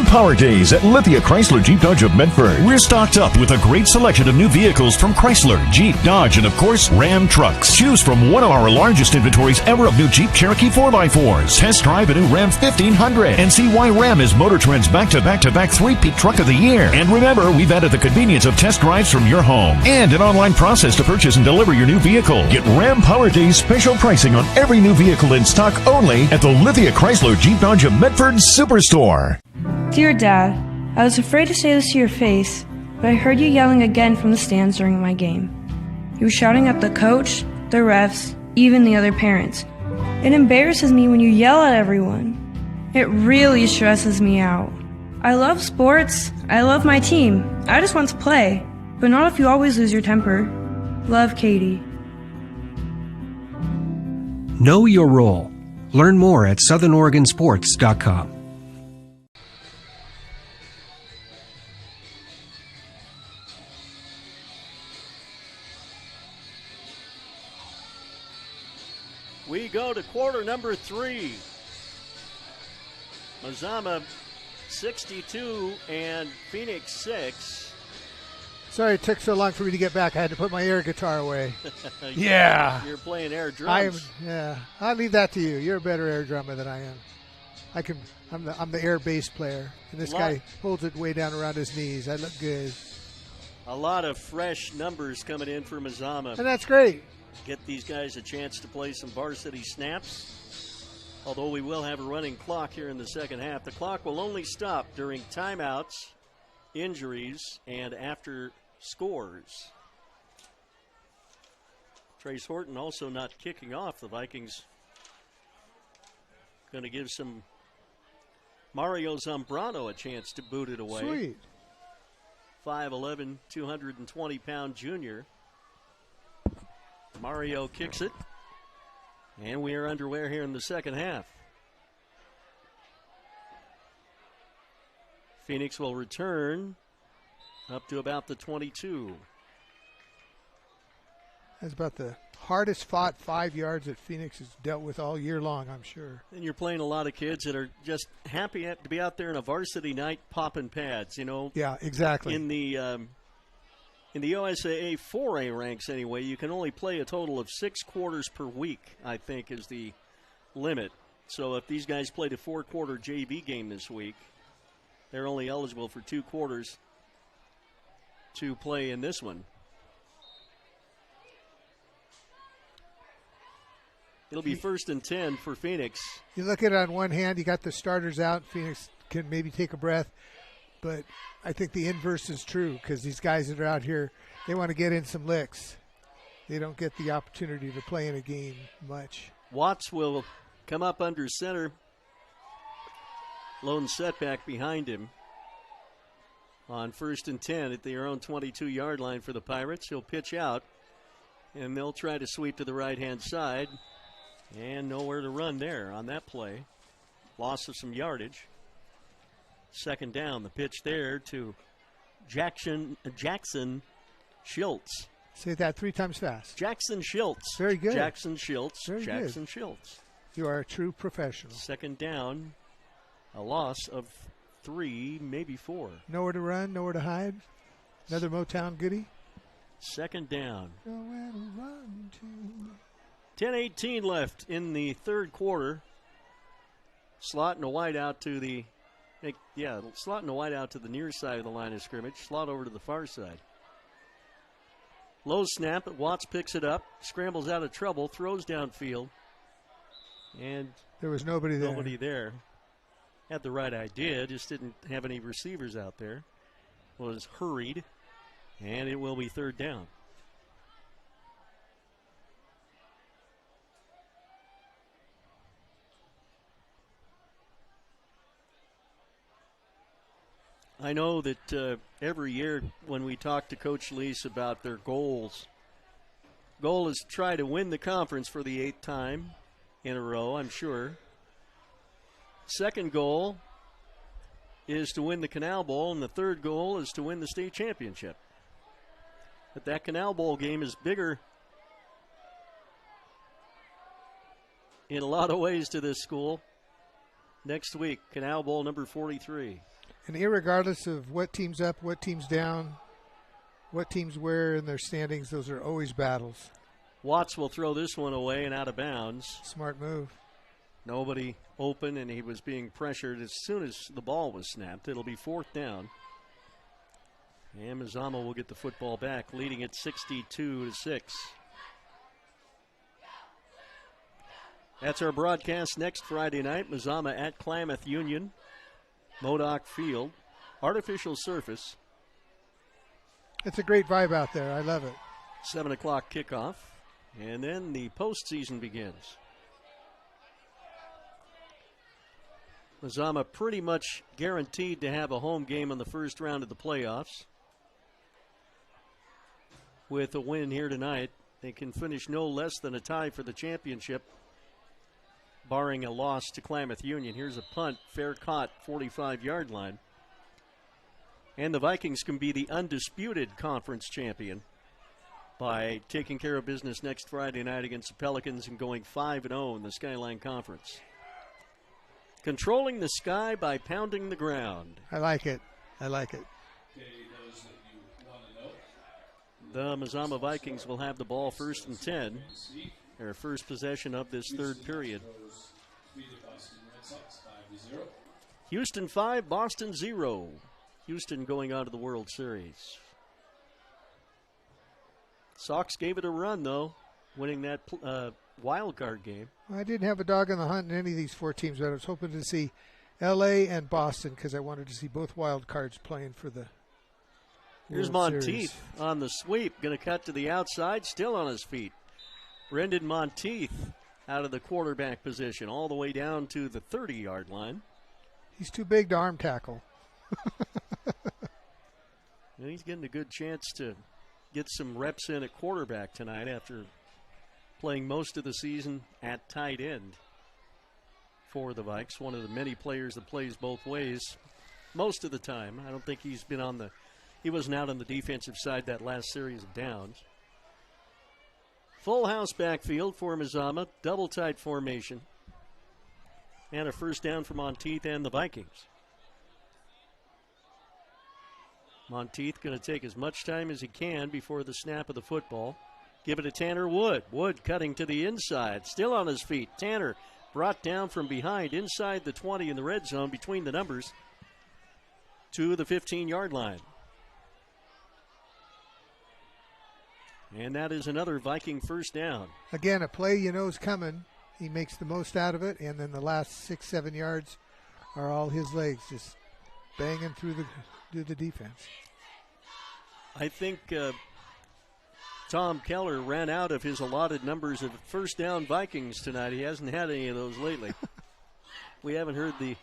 Power Days at Lithia Chrysler Jeep Dodge of Medford. We're stocked up with a great selection of new vehicles from Chrysler, Jeep, Dodge, and of course, Ram trucks. Choose from one of our largest inventories ever of new Jeep Cherokee 4x4s. Test drive a new Ram 1500 and see why Ram is Motor Trend's back-to-back three-peat truck of the year. And remember, we've added the convenience of test drives from your home and an online process to purchase and deliver your new vehicle. Get Ram Power Days special pricing on every new vehicle in stock only at the Lithia Chrysler Jeep Dodge of Medford Superstore. Dear Dad, I was afraid to say this to your face, but but I heard you yelling again from the stands during my game. You were shouting at the coach, the refs, even the other parents. It embarrasses me when you yell at everyone. It really stresses me out. I love sports. I love my team. I just want to play, but not if you always lose your temper. Love, Katie. Know your role. Learn more at southernoregonsports.com. We go to quarter number 3. Mazama 62 and Phoenix 6. Sorry it took so long for me to get back. I had to put my air guitar away. Yeah. You're playing air drums. I'll leave that to you. You're a better air drummer than I am. I'm the air bass player. And this guy holds it way down around his knees. I look good. A lot of fresh numbers coming in for Mazama. And that's great. Get these guys a chance to play some varsity snaps. Although we will have a running clock here in the second half. The clock will only stop during timeouts, injuries, and after scores. Trace Horton also not kicking off. The Vikings going to give some Mario Zambrano a chance to boot it away. Sweet. 5'11", 220-pound junior. Mario kicks it. And we are underway here in the second half. Phoenix will return up to about the 22. That's about the hardest fought 5 yards that Phoenix has dealt with all year long, I'm sure. And you're playing a lot of kids that are just happy to be out there in a varsity night popping pads, you know. Yeah, exactly. In the OSAA 4A ranks anyway, you can only play a total of 6 quarters per week, I think, is the limit. So if these guys played a 4-quarter JV game this week, they're only eligible for 2 quarters to play in this one. It'll be 1st and 10 for Phoenix. You look at it on one hand, you got the starters out. Phoenix can maybe take a breath. But I think the inverse is true because these guys that are out here, they want to get in some licks. They don't get the opportunity to play in a game much. Watts will come up under center. Lone setback behind him. On 1st and 10 at their own 22-yard line for the Pirates. He'll pitch out, and they'll try to sweep to the right-hand side. And nowhere to run there on that play. Loss of some yardage. 2nd down, the pitch there to Jackson Schiltz. Say that 3 times fast. Jackson Schiltz. Very good. Jackson Schiltz. Very Jackson good. Schiltz. You are a true professional. 2nd down, a loss of 3, maybe 4. Nowhere to run, nowhere to hide. Another Motown goodie. 2nd down. Nowhere to run to. 10:18 left in the 3rd quarter. Slot and a wide out to the slot and a wide out to the near side of the line of scrimmage. Slot over to the far side. Low snap, but Watts picks it up, scrambles out of trouble, throws downfield. And there was nobody there. Nobody there. Had the right idea, just didn't have any receivers out there. Was hurried, and it will be 3rd down. I know that every year when we talk to Coach Lease about their goals, goal is to try to win the conference for the 8th time in a row, I'm sure. 2nd goal is to win the Canal Bowl, and the 3rd goal is to win the state championship. But that Canal Bowl game is bigger in a lot of ways to this school. Next week, Canal Bowl number 43. And irregardless of what team's up, what team's down, what teams where in their standings, those are always battles. Watts will throw this one away and out of bounds. Smart move. Nobody open, and he was being pressured as soon as the ball was snapped. It'll be 4th down. And Mazama will get the football back, leading it 62-6. That's our broadcast next Friday night. Mazama at Klamath Union. Modoc Field, artificial surface. It's a great vibe out there. I love it. 7 o'clock kickoff, and then the postseason begins. Mazama pretty much guaranteed to have a home game in the first round of the playoffs. With a win here tonight, they can finish no less than a tie for the championship, barring a loss to Klamath Union. Here's a punt, fair caught, 45-yard line. And the Vikings can be the undisputed conference champion by taking care of business next Friday night against the Pelicans and going 5-0 in the Skyline Conference. Controlling the sky by pounding the ground. I like it. I like it. The Mazama Vikings will have the ball 1st and 10. Their first possession of this third period. Houston 5, Boston 0. Houston going on to the World Series. Sox gave it a run, though, winning that wild card game. I didn't have a dog in the hunt in any of these 4 teams, but I was hoping to see L.A. and Boston because I wanted to see both wild cards playing for the Here's World Monteith Series. on the sweep. Going to cut to the outside, still on his feet. Brendan Monteith out of the quarterback position all the way down to the 30-yard line. He's too big to arm tackle. And he's getting a good chance to get some reps in at quarterback tonight after playing most of the season at tight end for the Vikes. One of the many players that plays both ways most of the time. I don't think he wasn't out on the defensive side that last series of downs. Full house backfield for Mazama, double tight formation. And a first down for Monteith and the Vikings. Monteith going to take as much time as he can before the snap of the football. Give it to Tanner Wood. Wood cutting to the inside, still on his feet. Tanner brought down from behind inside the 20 in the red zone between the numbers to the 15-yard line. And that is another Viking first down. Again, a play you know is coming. He makes the most out of it, and then the last 6-7 yards are all his legs just banging through the defense. I think Tom Keller ran out of his allotted numbers of first down Vikings tonight. He hasn't had any of those lately. We haven't heard the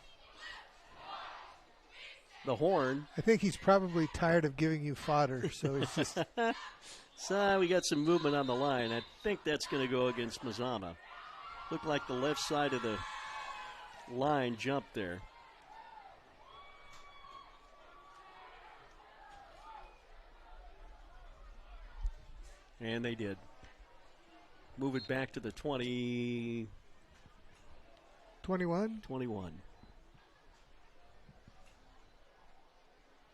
horn. I think he's probably tired of giving you fodder, so it's just... So we got some movement on the line. I think that's going to go against Mazama. Looked like the left side of the line jumped there. And they did. Move it back to the 20. 21? 21.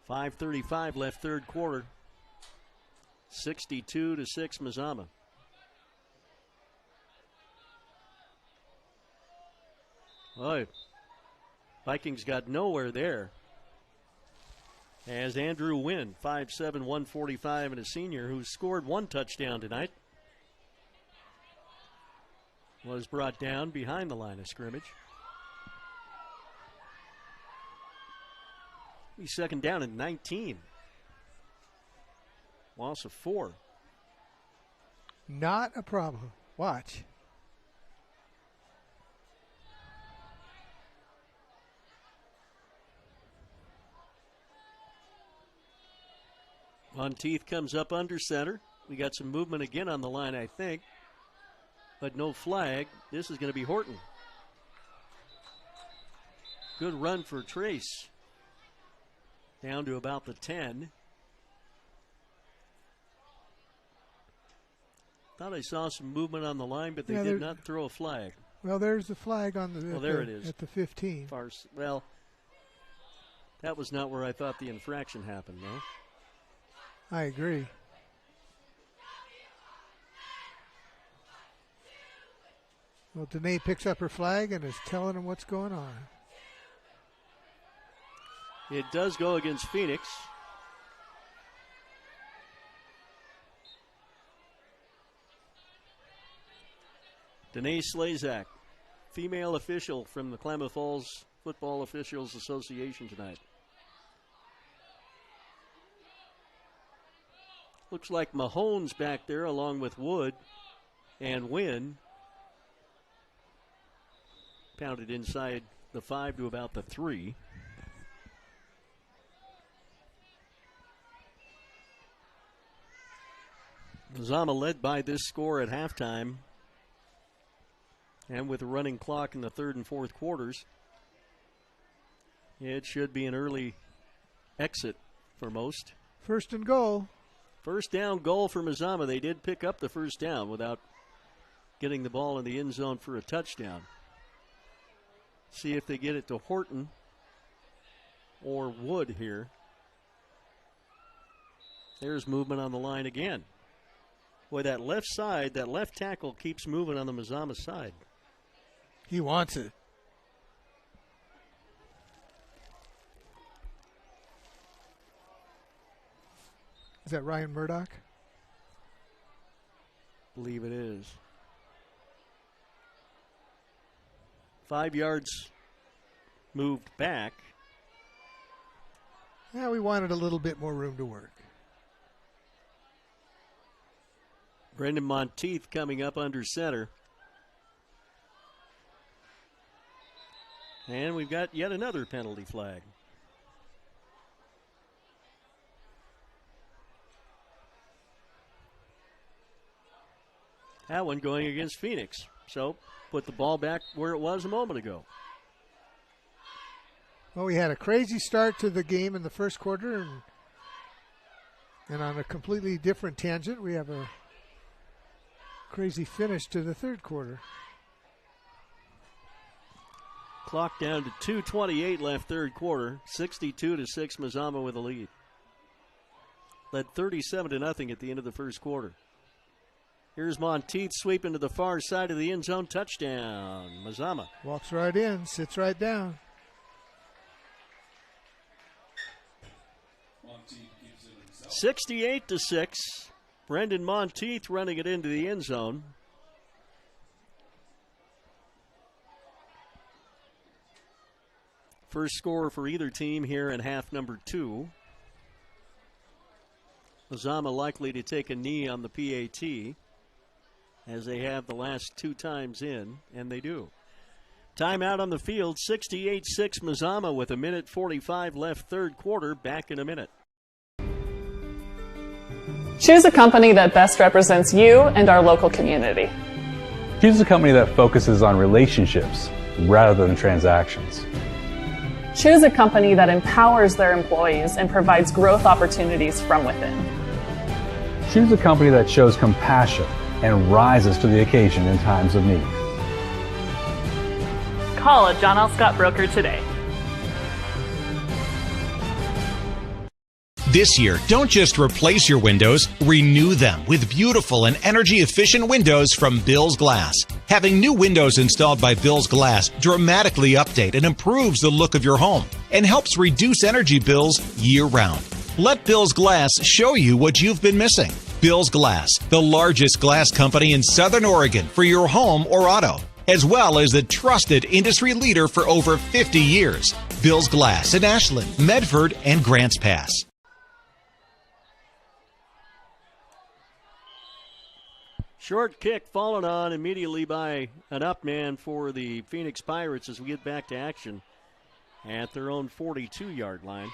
5:35 left third quarter. 62-6 Mazama. Boy, Vikings got nowhere there. As Andrew Wynn, 5'7", 145, and a senior who scored one touchdown tonight, was brought down behind the line of scrimmage. He's second down and 19. Loss of 4. Not a problem. Watch. Monteith comes up under center. We got some movement again on the line, I think. But no flag. This is going to be Horton. Good run for Trace. Down to about the 10. Thought I saw some movement on the line, but they did not throw a flag. Well, there's the flag on the. Well, there it is. At the 15. Well, that was not where I thought the infraction happened, though. I agree. Well, Danae picks up her flag and is telling him what's going on. It does go against Phoenix. Danae Slazak, female official from the Klamath Falls Football Officials Association tonight. Looks like Mahone's back there along with Wood and Wynn. Pounded inside the 5 to about the 3. Mazama led by this score at halftime. And with a running clock in the third and fourth quarters, it should be an early exit for most. First and goal. First down goal for Mazama. They did pick up the first down without getting the ball in the end zone for a touchdown. See if they get it to Horton or Wood here. There's movement on the line again. Boy, that left side, that left tackle keeps moving on the Mazama side. He wants it. Is that Ryan Murdoch? Believe it is. 5 yards moved back. Yeah, we wanted a little bit more room to work. Brendan Monteith coming up under center. And we've got yet another penalty flag. That one going against Phoenix. So put the ball back where it was a moment ago. Well, we had a crazy start to the game in the first quarter, and on a completely different tangent, we have a crazy finish to the third quarter. Clock down to 2:28 left third quarter. 62-6 Mazama with a lead. Led 37-0 at the end of the first quarter. Here's Monteith sweeping to the far side of the end zone. Touchdown, Mazama. Walks right in, sits right down. 68-6. Brendan Monteith running it into the end zone. First score for either team here in half number 2. Mazama likely to take a knee on the PAT, as they have the last 2 times in, and they do. Timeout on the field, 68-6 Mazama with 1:45 left third quarter. Back in a minute. Choose a company that best represents you and our local community. Choose a company that focuses on relationships rather than transactions. Choose a company that empowers their employees and provides growth opportunities from within. Choose a company that shows compassion and rises to the occasion in times of need. Call a John L. Scott broker today. This year, don't just replace your windows, renew them with beautiful and energy-efficient windows from Bill's Glass. Having new windows installed by Bill's Glass dramatically update and improves the look of your home and helps reduce energy bills year-round. Let Bill's Glass show you what you've been missing. Bill's Glass, the largest glass company in Southern Oregon for your home or auto, as well as the trusted industry leader for over 50 years. Bill's Glass in Ashland, Medford, and Grants Pass. Short kick followed on immediately by an up man for the Phoenix Pirates as we get back to action at their own 42-yard line.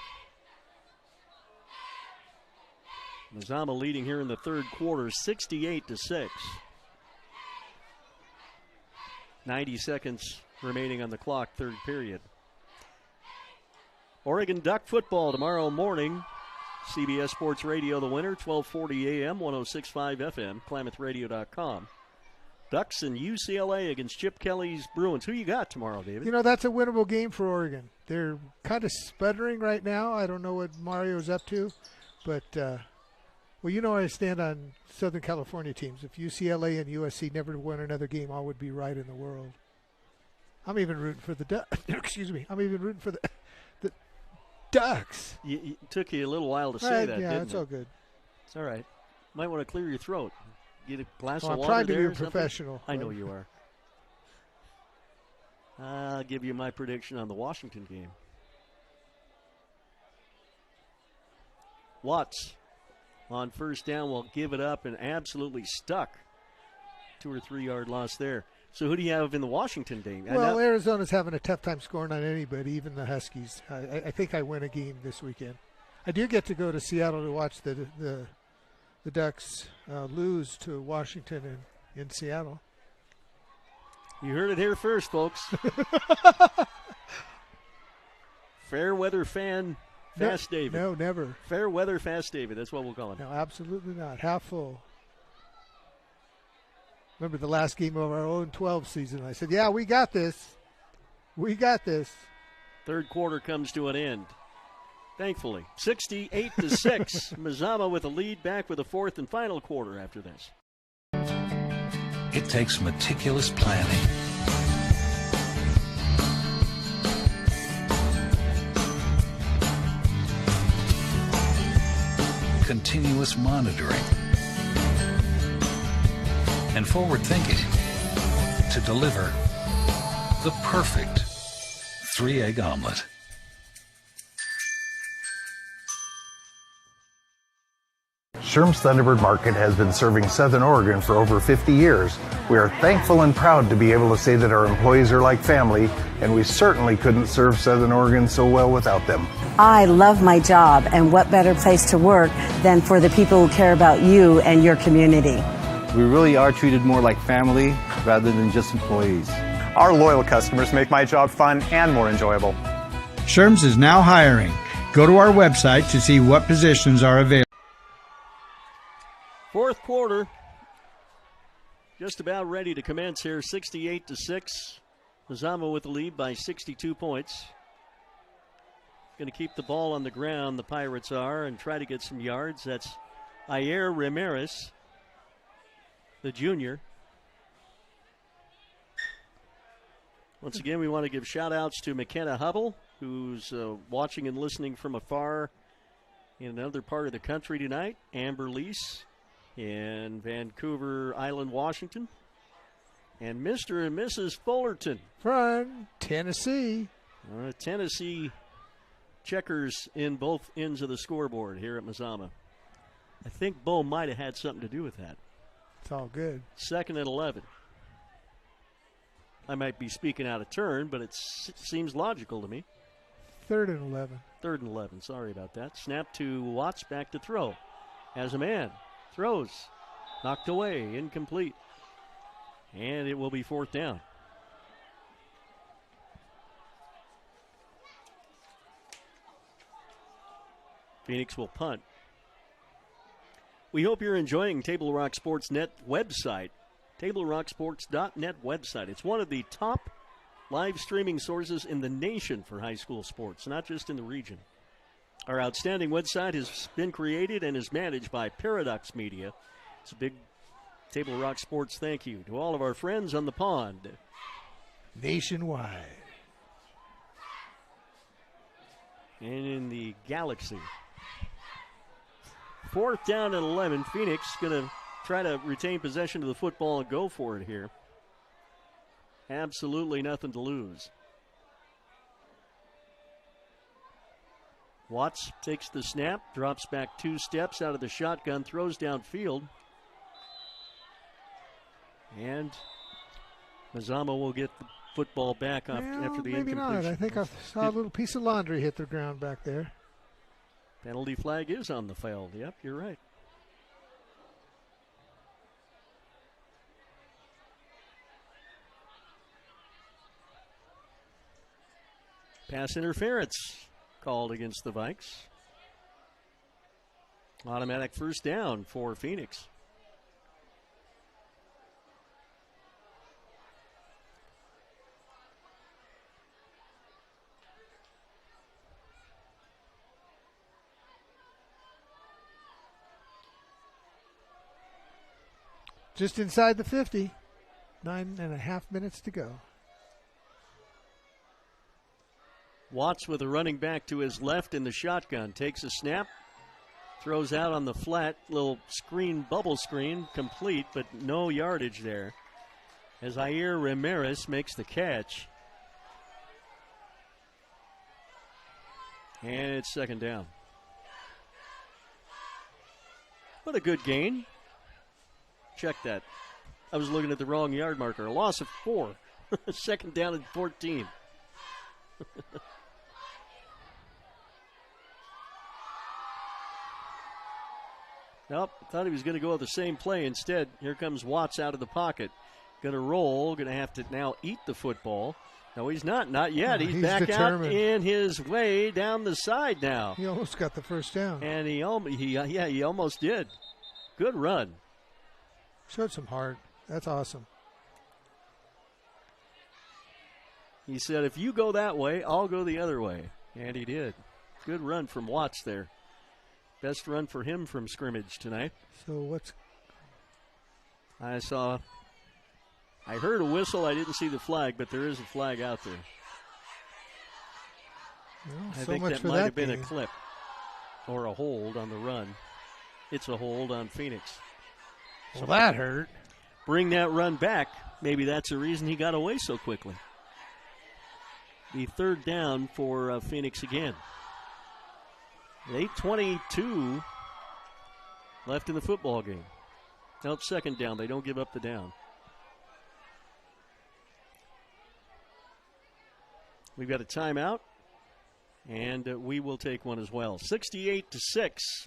Mazama leading here in the third quarter, 68-6. 90 seconds remaining on the clock, third period. Oregon Duck football tomorrow morning. CBS Sports Radio, the winner, 1240 AM, 106.5 FM, KlamathRadio.com. Ducks and UCLA against Chip Kelly's Bruins. Who you got tomorrow, David? You know, that's a winnable game for Oregon. They're kind of sputtering right now. I don't know what Mario's up to, but, well, you know where I stand on Southern California teams. If UCLA and USC never win another game, I would be right in the world. I'm even rooting for the excuse me. I'm even rooting for the Ducks. It took you a little while to say that, yeah, didn't it's it? all good. It's all right. Might want to clear your throat. Get a glass of I'm water trying to there be or a something? professional. I know you are. I'll give you my prediction on the Washington game. Watts on first down will give it up and absolutely stuck. 2 or 3 yard loss there. So who do you have in the Washington game? Well, Arizona's having a tough time scoring on anybody, even the Huskies. I think I win a game this weekend. I do get to go to Seattle to watch the Ducks lose to Washington in Seattle. You heard it here first, folks. Fair weather fan, Fast David. No, never. Fair weather, Fast David. That's what we'll call him. No, absolutely not. Half full. Remember the last game of our own 12 season. I said, yeah, we got this. We got this. Third quarter comes to an end. Thankfully, 68-6. Mazama with a lead, back with a fourth and final quarter after this. It takes meticulous planning, continuous monitoring, and forward thinking to deliver the perfect 3-egg omelet. Sherm's Thunderbird Market has been serving Southern Oregon for over 50 years. We are thankful and proud to be able to say that our employees are like family, and we certainly couldn't serve Southern Oregon so well without them. I love my job, and what better place to work than for the people who care about you and your community. We really are treated more like family rather than just employees. Our loyal customers make my job fun and more enjoyable. Sherm's is now hiring. Go to our website to see what positions are available. Fourth quarter, just about ready to commence here. 68-6. Mazama with the lead by 62 points. Going to keep the ball on the ground, the Pirates are, and try to get some yards. That's Ayer Ramirez, the junior. Once again, we want to give shout-outs to McKenna Hubble, who's watching and listening from afar in another part of the country tonight. Amber Lease in Vancouver Island, Washington. And Mr. and Mrs. Fullerton from Tennessee. Tennessee checkers in both ends of the scoreboard here at Mazama. I think Bo might have had something to do with that. It's all good. 2nd and 11. I might be speaking out of turn, but it seems logical to me. 3rd and 11. 3rd and 11. Sorry about that. Snap to Watts, back to throw. Has a man. Throws. Knocked away. Incomplete. And it will be 4th down. Phoenix will punt. We hope you're enjoying Table Rock Sports Net website. TableRockSports.net website. It's one of the top live streaming sources in the nation for high school sports, not just in the region. Our outstanding website has been created and is managed by Paradox Media. It's a big Table Rock Sports thank you to all of our friends on the pond. Nationwide. And in the galaxy. 4th down and 11. Phoenix going to try to retain possession of the football and go for it here. Absolutely nothing to lose. Watts takes the snap, drops back 2 steps out of the shotgun, throws downfield. And Mazama will get the football back after the maybe incompletion. Not. I think I saw a little piece of laundry hit the ground back there. Penalty flag is on the field. Yep, you're right. Pass interference called against the Vikes. Automatic 1st down for Phoenix. Just inside the 50. 9.5 minutes to go. Watts with a running back to his left in the shotgun. Takes a snap. Throws out on the flat. Little screen, bubble screen, complete, but no yardage there. As Ayer Ramirez makes the catch. And it's 2nd down. But a good gain. Check that. I was looking at the wrong yard marker. A loss of 4. Second down and 14. Nope, thought he was going to go with the same play. Instead, here comes Watts out of the pocket. Going to roll, going to have to now eat the football. No, he's not. Not yet. He's back determined. Out in his way down the side now. He almost got the first down. And he almost did. Good run. Showed some heart. That's awesome. He said, if you go that way, I'll go the other way. And he did. Good run from Watts there. Best run for him from scrimmage tonight. So what's... I heard a whistle. I didn't see the flag, but there is a flag out there. Well, I think that might have been a clip or a hold on the run. It's a hold on Phoenix. Well, that hurt. Bring that run back. Maybe that's the reason he got away so quickly. The third down for Phoenix again. 8:22 left in the football game. Nope, second down. They don't give up the down. We've got a timeout, and we will take one as well. 68-6,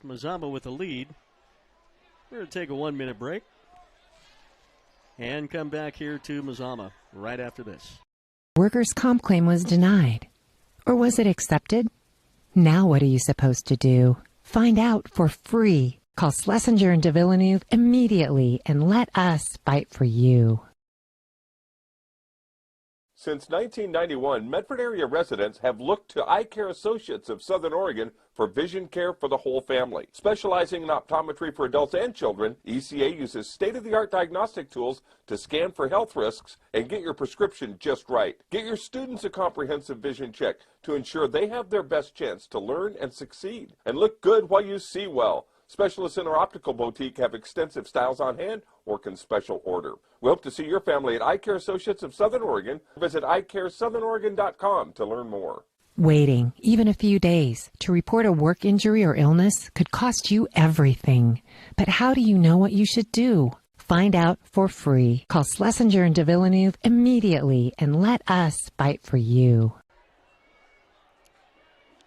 Mazama with the lead. We're going to take a 1-minute break and come back here to Mazama right after this. Workers' comp claim was denied. Or was it accepted? Now what are you supposed to do? Find out for free. Call Schlesinger and de Villeneuve immediately and let us fight for you. Since 1991, Medford area residents have looked to Eye Care Associates of Southern Oregon for vision care for the whole family. Specializing in optometry for adults and children, ECA uses state-of-the-art diagnostic tools to scan for health risks and get your prescription just right. Get your students a comprehensive vision check to ensure they have their best chance to learn and succeed. And look good while you see well. Specialists in our optical boutique have extensive styles on hand or can special order. We hope to see your family at Eye Care Associates of Southern Oregon. Visit eyecaresouthern.com to learn more. Waiting, even a few days, to report a work injury or illness could cost you everything. But how do you know what you should do? Find out for free. Call Schlesinger and de Villeneuve immediately and let us fight for you.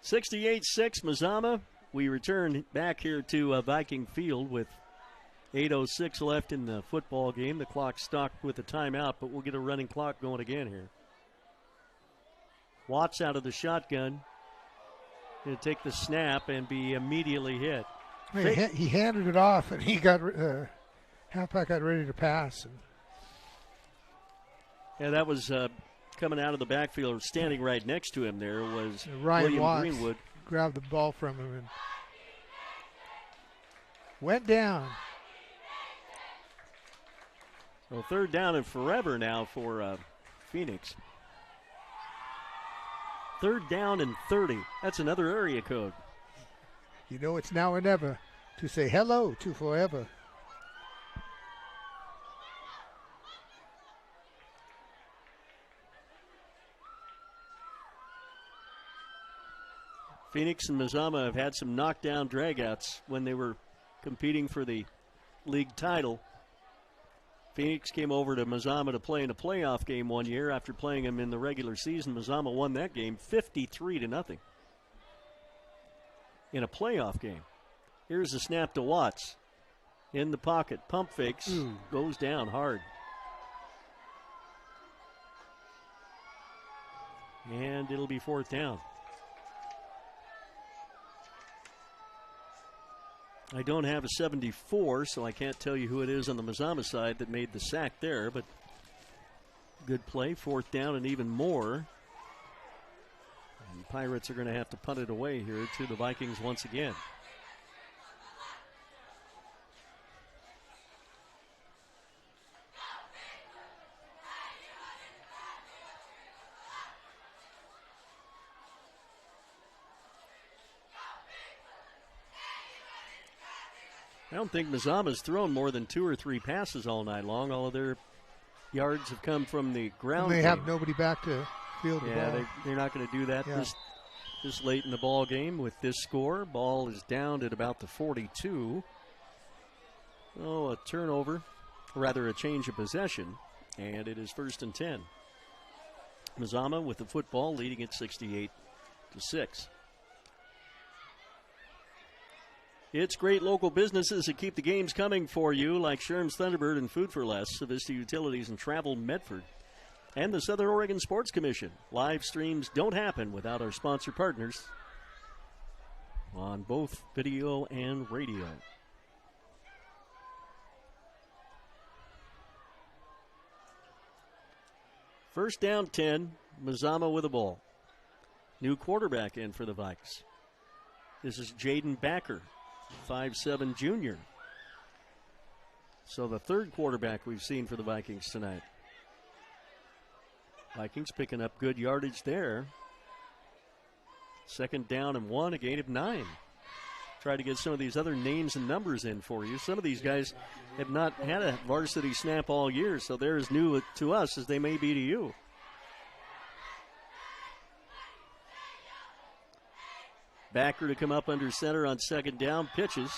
68-6, Mazama. We return back here to Viking Field with 8:06 left in the football game. The clock stopped with a timeout, but we'll get a running clock going again here. Watts out of the shotgun. Going to take the snap and be immediately hit. He handed it off, and he got halfback got ready to pass. Yeah, that was coming out of the backfield. Standing right next to him there was Ryan William Watts. Greenwood. Grabbed the ball from him and went down. So third down and forever now for Phoenix. Third down and 30. That's another area code. You know it's now or never to say hello to forever. Phoenix and Mazama have had some knockdown dragouts when they were competing for the league title. Phoenix came over to Mazama to play in a playoff game one year after playing him in the regular season. Mazama won that game 53-0 in a playoff game. Here's the snap to Watts. In the pocket, pump fakes, goes down hard. And it'll be fourth down. I don't have a 74, so I can't tell you who it is on the Mazama side that made the sack there, but good play, fourth down and even more. And Pirates are going to have to punt it away here to the Vikings once again. I don't think Mazama's thrown more than 2 or 3 passes all night long. All of their yards have come from the ground. And they have nobody back to field the ball. Yeah, they're not going to do that this late in the ball game with this score. Ball is down at about the 42. Oh, a turnover, rather a change of possession, and it is 1st and 10. Mazama with the football, leading it 68-6. It's great local businesses that keep the games coming for you, like Sherm's Thunderbird and Food for Less, Vista Utilities and Travel Medford, and the Southern Oregon Sports Commission. Live streams don't happen without our sponsor partners on both video and radio. First down 10, Mazama with the ball. New quarterback in for the Vikes. This is Jaden Backer, 5'7" junior. So the third quarterback we've seen for the Vikings tonight. Vikings picking up good yardage there. 2nd down and 1, a gain of 9. Try to get some of these other names and numbers in for you. Some of these guys have not had a varsity snap all year, so they're as new to us as they may be to you. Backer to come up under center on 2nd down, pitches.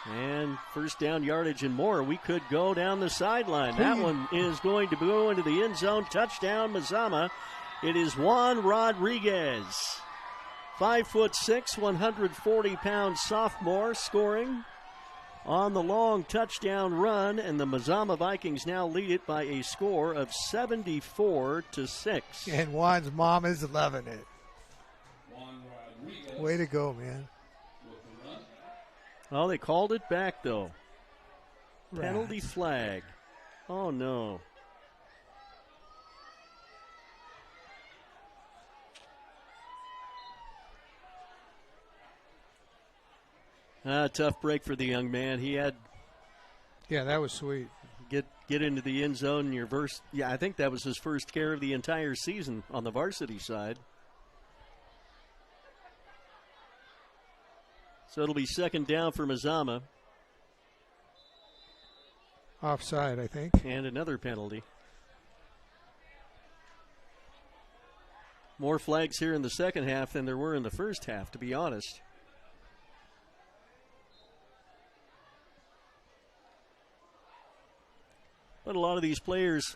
And 1st down yardage and more. We could go down the sideline. That one is going to go into the end zone. Touchdown, Mazama. It is Juan Rodriguez. 5'6", 140-pound sophomore scoring on the long touchdown run, and the Mazama Vikings now lead it by a score of 74-6. And Juan's mom is loving it. Way to go, man. Oh, they called it back, though. Right. Penalty flag. Oh, no. Tough break for the young man. He had. Yeah, that was sweet. Get into the end zone. I think that was his first carry of the entire season on the varsity side. So it'll be 2nd down for Mazama. Offside, I think. And another penalty. More flags here in the second half than there were in the first half, to be honest. But a lot of these players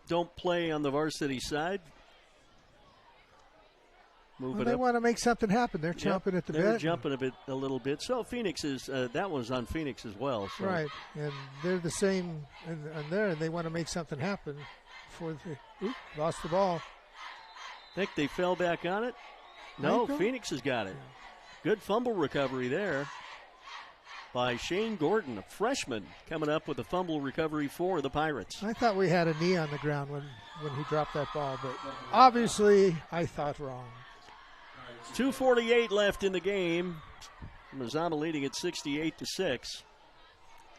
don't play on the varsity side. They want to make something happen. They're chomping at the bit. They're jumping a little bit. So Phoenix is that one's on Phoenix as well. So. Right, and they're the same and there, and they want to make something happen. Lost the ball. Think they fell back on it? No, Phoenix has got it. Good fumble recovery there by Shane Gordon, a freshman, coming up with a fumble recovery for the Pirates. I thought we had a knee on the ground when he dropped that ball, but obviously I thought wrong. 2:48 left in the game. Mazama leading at 68-6.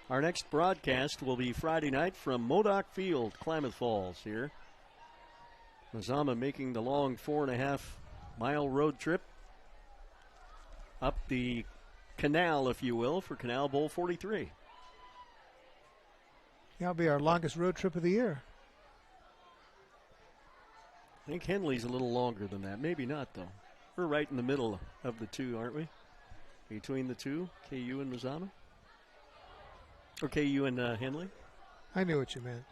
Our next broadcast will be Friday night from Modoc Field, Klamath Falls here. Mazama making the long 4.5-mile road trip up the canal, if you will, for Canal Bowl 43. That'll be our longest road trip of the year. I think Henley's a little longer than that. Maybe not, though. We're right in the middle of the two, aren't we? Between the two, KU and Mazama? Or KU and Henley? I knew what you meant.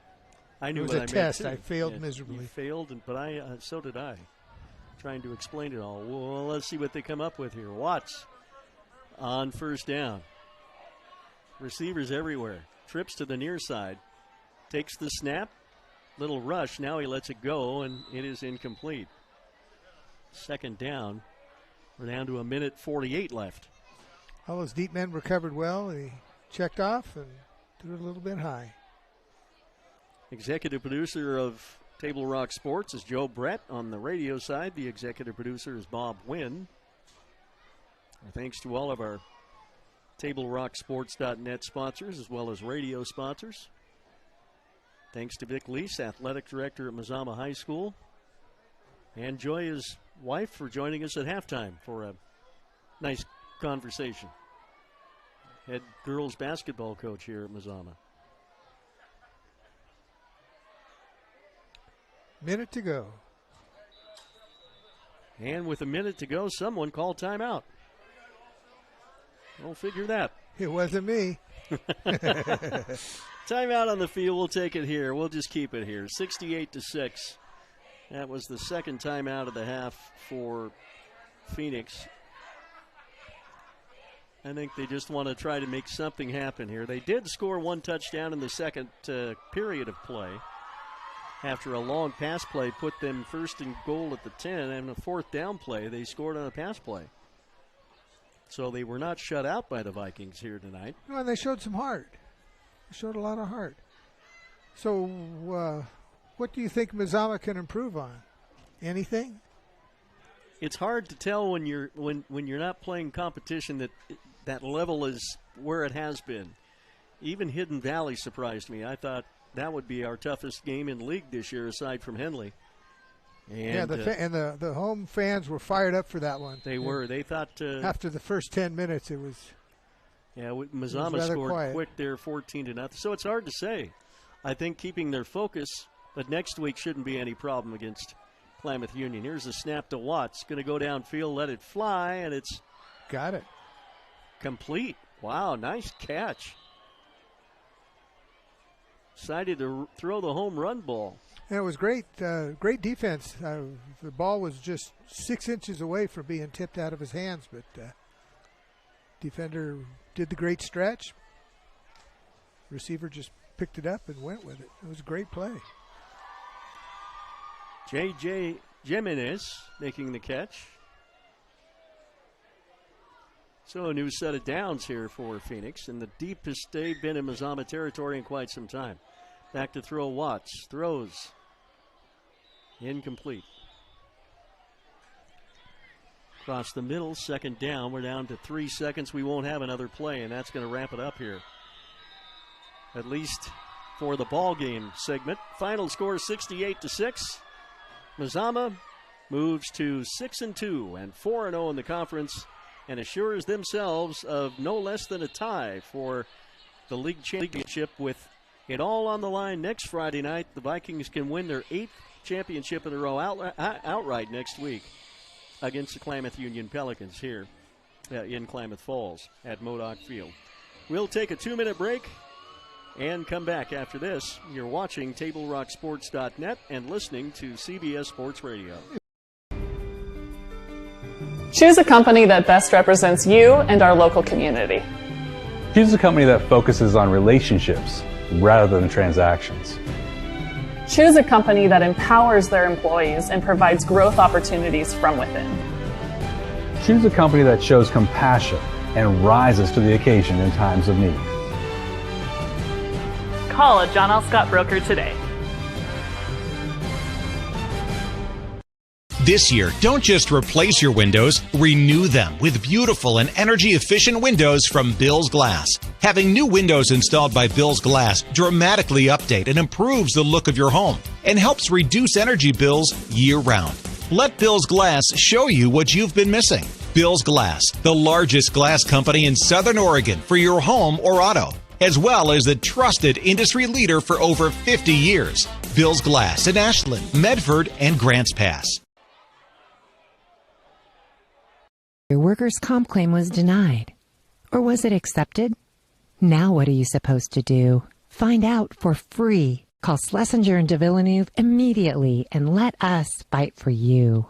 I knew it was what a I test. meant, too. I failed miserably. You failed, but so did I. Trying to explain it all. Well, let's see what they come up with here. Watts on 1st down. Receivers everywhere. Trips to the near side. Takes the snap. Little rush. Now he lets it go, and it is incomplete. 2nd down. We're down to 1:48 left. All those deep men recovered well. He checked off and threw it a little bit high. Executive producer of Table Rock Sports is Joe Brett. On the radio side, the executive producer is Bob Wynn. Our thanks to all of our TableRockSports.net sponsors as well as radio sponsors. Thanks to Vic Lease, athletic director at Mazama High School. And Joy, his wife, for joining us at halftime for a nice conversation. Head girls basketball coach here at Mazama. Minute to go. And with a minute to go, someone called timeout. We'll figure that. It wasn't me. Timeout on the field. We'll take it here. We'll just keep it here. 68-6. That was the second timeout of the half for Phoenix. I think they just want to try to make something happen here. They did score one touchdown in the second period of play. After a long pass play put them first and goal at the 10, and a fourth down play, they scored on a pass play. So they were not shut out by the Vikings here tonight. No, and they showed some heart. They showed a lot of heart. So what do you think Mazama can improve on? Anything? It's hard to tell when you're not playing competition that level is where it has been. Even Hidden Valley surprised me. I thought that would be our toughest game in the league this year, aside from Henley. And, the home fans were fired up for that one. They were. They thought after the first 10 minutes, it was. Yeah, Mazama scored quick there, 14-0. So it's hard to say. I think keeping their focus, but next week shouldn't be any problem against Klamath Union. Here's a snap to Watts. Going to go downfield, let it fly, and it's got it. Complete. Wow, nice catch. Decided to throw the home run ball. And it was great, great defense. The ball was just 6 inches away from being tipped out of his hands, but defender did the great stretch. Receiver just picked it up and went with it. It was a great play. J.J. Jimenez making the catch. So a new set of downs here for Phoenix, and the deepest they've been in Mazama territory in quite some time. Back to throw Watts. Throws. Incomplete. Across the middle, second down. We're down to 3 seconds. We won't have another play, and that's going to wrap it up here. At least for the ball game segment. Final score 68-6. Mazama moves to 6-2 and 4-0 in the conference, and assures themselves of no less than a tie for the league championship. With it all on the line next Friday night, the Vikings can win their 8th championship in a row outright next week against the Klamath Union Pelicans here in Klamath Falls at Modoc Field. We'll take a 2-minute break and come back after this. You're watching TableRockSports.net and listening to CBS Sports Radio. Choose a company that best represents you and our local community. Choose a company that focuses on relationships rather than transactions. Choose a company that empowers their employees and provides growth opportunities from within. Choose a company that shows compassion and rises to the occasion in times of need. Call a John L. Scott broker today. This year, don't just replace your windows, renew them with beautiful and energy-efficient windows from Bill's Glass. Having new windows installed by Bill's Glass dramatically update and improves the look of your home and helps reduce energy bills year-round. Let Bill's Glass show you what you've been missing. Bill's Glass, the largest glass company in Southern Oregon for your home or auto, as well as the trusted industry leader for over 50 years. Bill's Glass in Ashland, Medford, and Grants Pass. Your workers' comp claim was denied. Or was it accepted? Now what are you supposed to do? Find out for free. Call Schlesinger and de Villeneuve immediately and let us fight for you.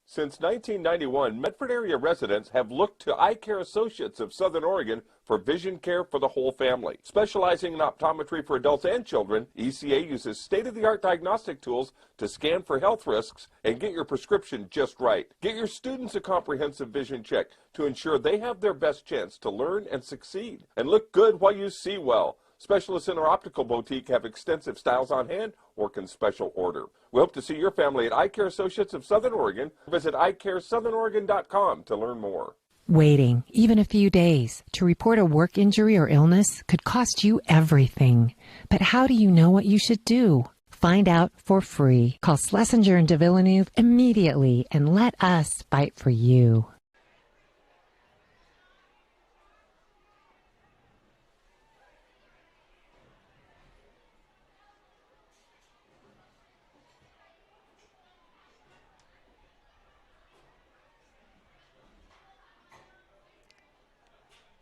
Since 1991, Medford area residents have looked to Eye Care Associates of Southern Oregon for vision care for the whole family. Specializing in optometry for adults and children, ECA uses state-of-the-art diagnostic tools to scan for health risks and get your prescription just right. Get your students a comprehensive vision check to ensure they have their best chance to learn and succeed. And look good while you see well. Specialists in our optical boutique have extensive styles on hand or can special order. We hope to see your family at Eye Care Associates of Southern Oregon. Visit eyecaresouthern.com to learn more. Waiting, even a few days, to report a work injury or illness could cost you everything. But how do you know what you should do? Find out for free. Call Schlesinger and de Villeneuve immediately and let us fight for you.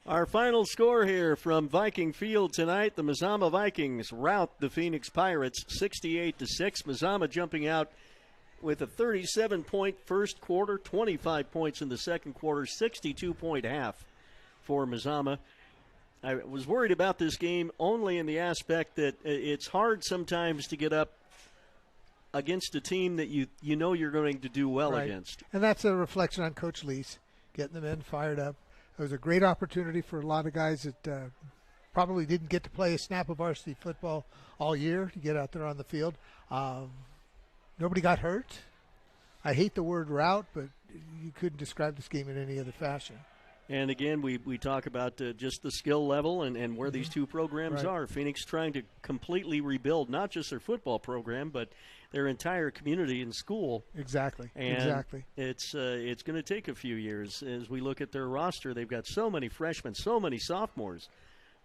Our final score here from Viking Field tonight. The Mazama Vikings rout the Phoenix Pirates 68-6. Mazama jumping out with a 37-point first quarter, 25 points in the second quarter, 62-point half for Mazama. I was worried about this game only in the aspect that it's hard sometimes to get up against a team that you know you're going to do well against. And that's a reflection on Coach Lees, getting the men fired up. It was a great opportunity for a lot of guys that probably didn't get to play a snap of varsity football all year to get out there on the field. Nobody got hurt. I hate the word rout, but you couldn't describe this game in any other fashion. And again, we talk about just the skill level and where these two programs are. Phoenix trying to completely rebuild not just their football program, but their entire community and school. Exactly. And exactly. It's going to take a few years as we look at their roster. They've got so many freshmen, so many sophomores.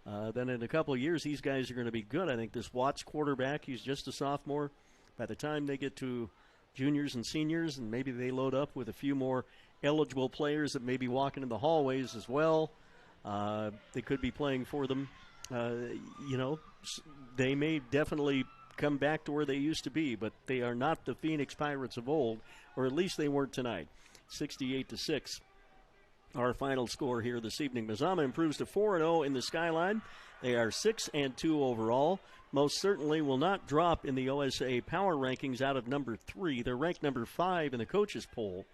Then in a couple of years, these guys are going to be good. I think this Watts quarterback, he's just a sophomore. By the time they get to juniors and seniors, and maybe they load up with a few more eligible players that may be walking in the hallways as well. They could be playing for them. They may definitely come back to where they used to be, but they are not the Phoenix Pirates of old, or at least they weren't tonight. 68-6. Our final score here this evening. Mazama improves to 4-0 in the Skyline. They are 6-2 overall. Most certainly will not drop in the OSA power rankings out of number 3. They're ranked number 5 in the coaches poll.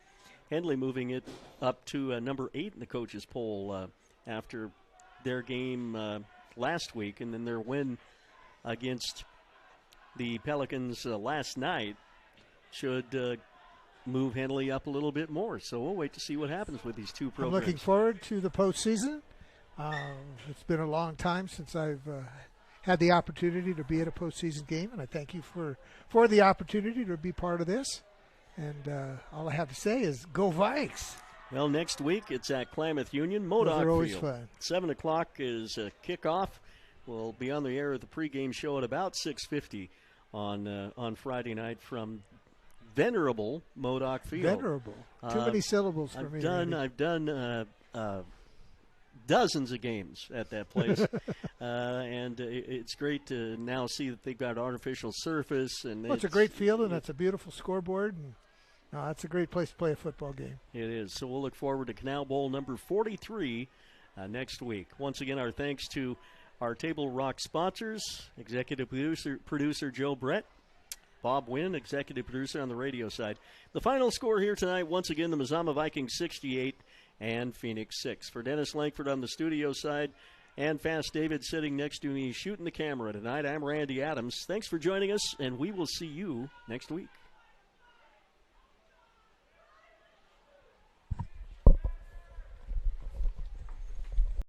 Henley moving it up to number 8 in the coaches poll after their game last week, and then their win against the Pelicans last night should move Henley up a little bit more. So we'll wait to see what happens with these two programs. I'm looking forward to the postseason. It's been a long time since I've had the opportunity to be at a postseason game, and I thank you for the opportunity to be part of this. And all I have to say is go Vikes. Well, next week it's at Klamath Union, Modoc Those are always Field. fun. 7 o'clock is kickoff. We'll be on the air at the pregame show at about 6:50 on Friday night from venerable Modoc Field. Venerable. Too many syllables for me. I've done dozens of games at that place, and it's great to now see that they've got artificial surface. And it's a great field, and it's a beautiful scoreboard, and it's a great place to play a football game. It is. So we'll look forward to Canal Bowl number 43 next week. Once again, our thanks to our Table Rock sponsors, executive producer Joe Brett, Bob Wynn, executive producer on the radio side. The final score here tonight, once again, the Mazama Vikings 68 and Phoenix 6. For Dennis Langford on the studio side and Fast David sitting next to me shooting the camera tonight, I'm Randy Adams. Thanks for joining us, and we will see you next week.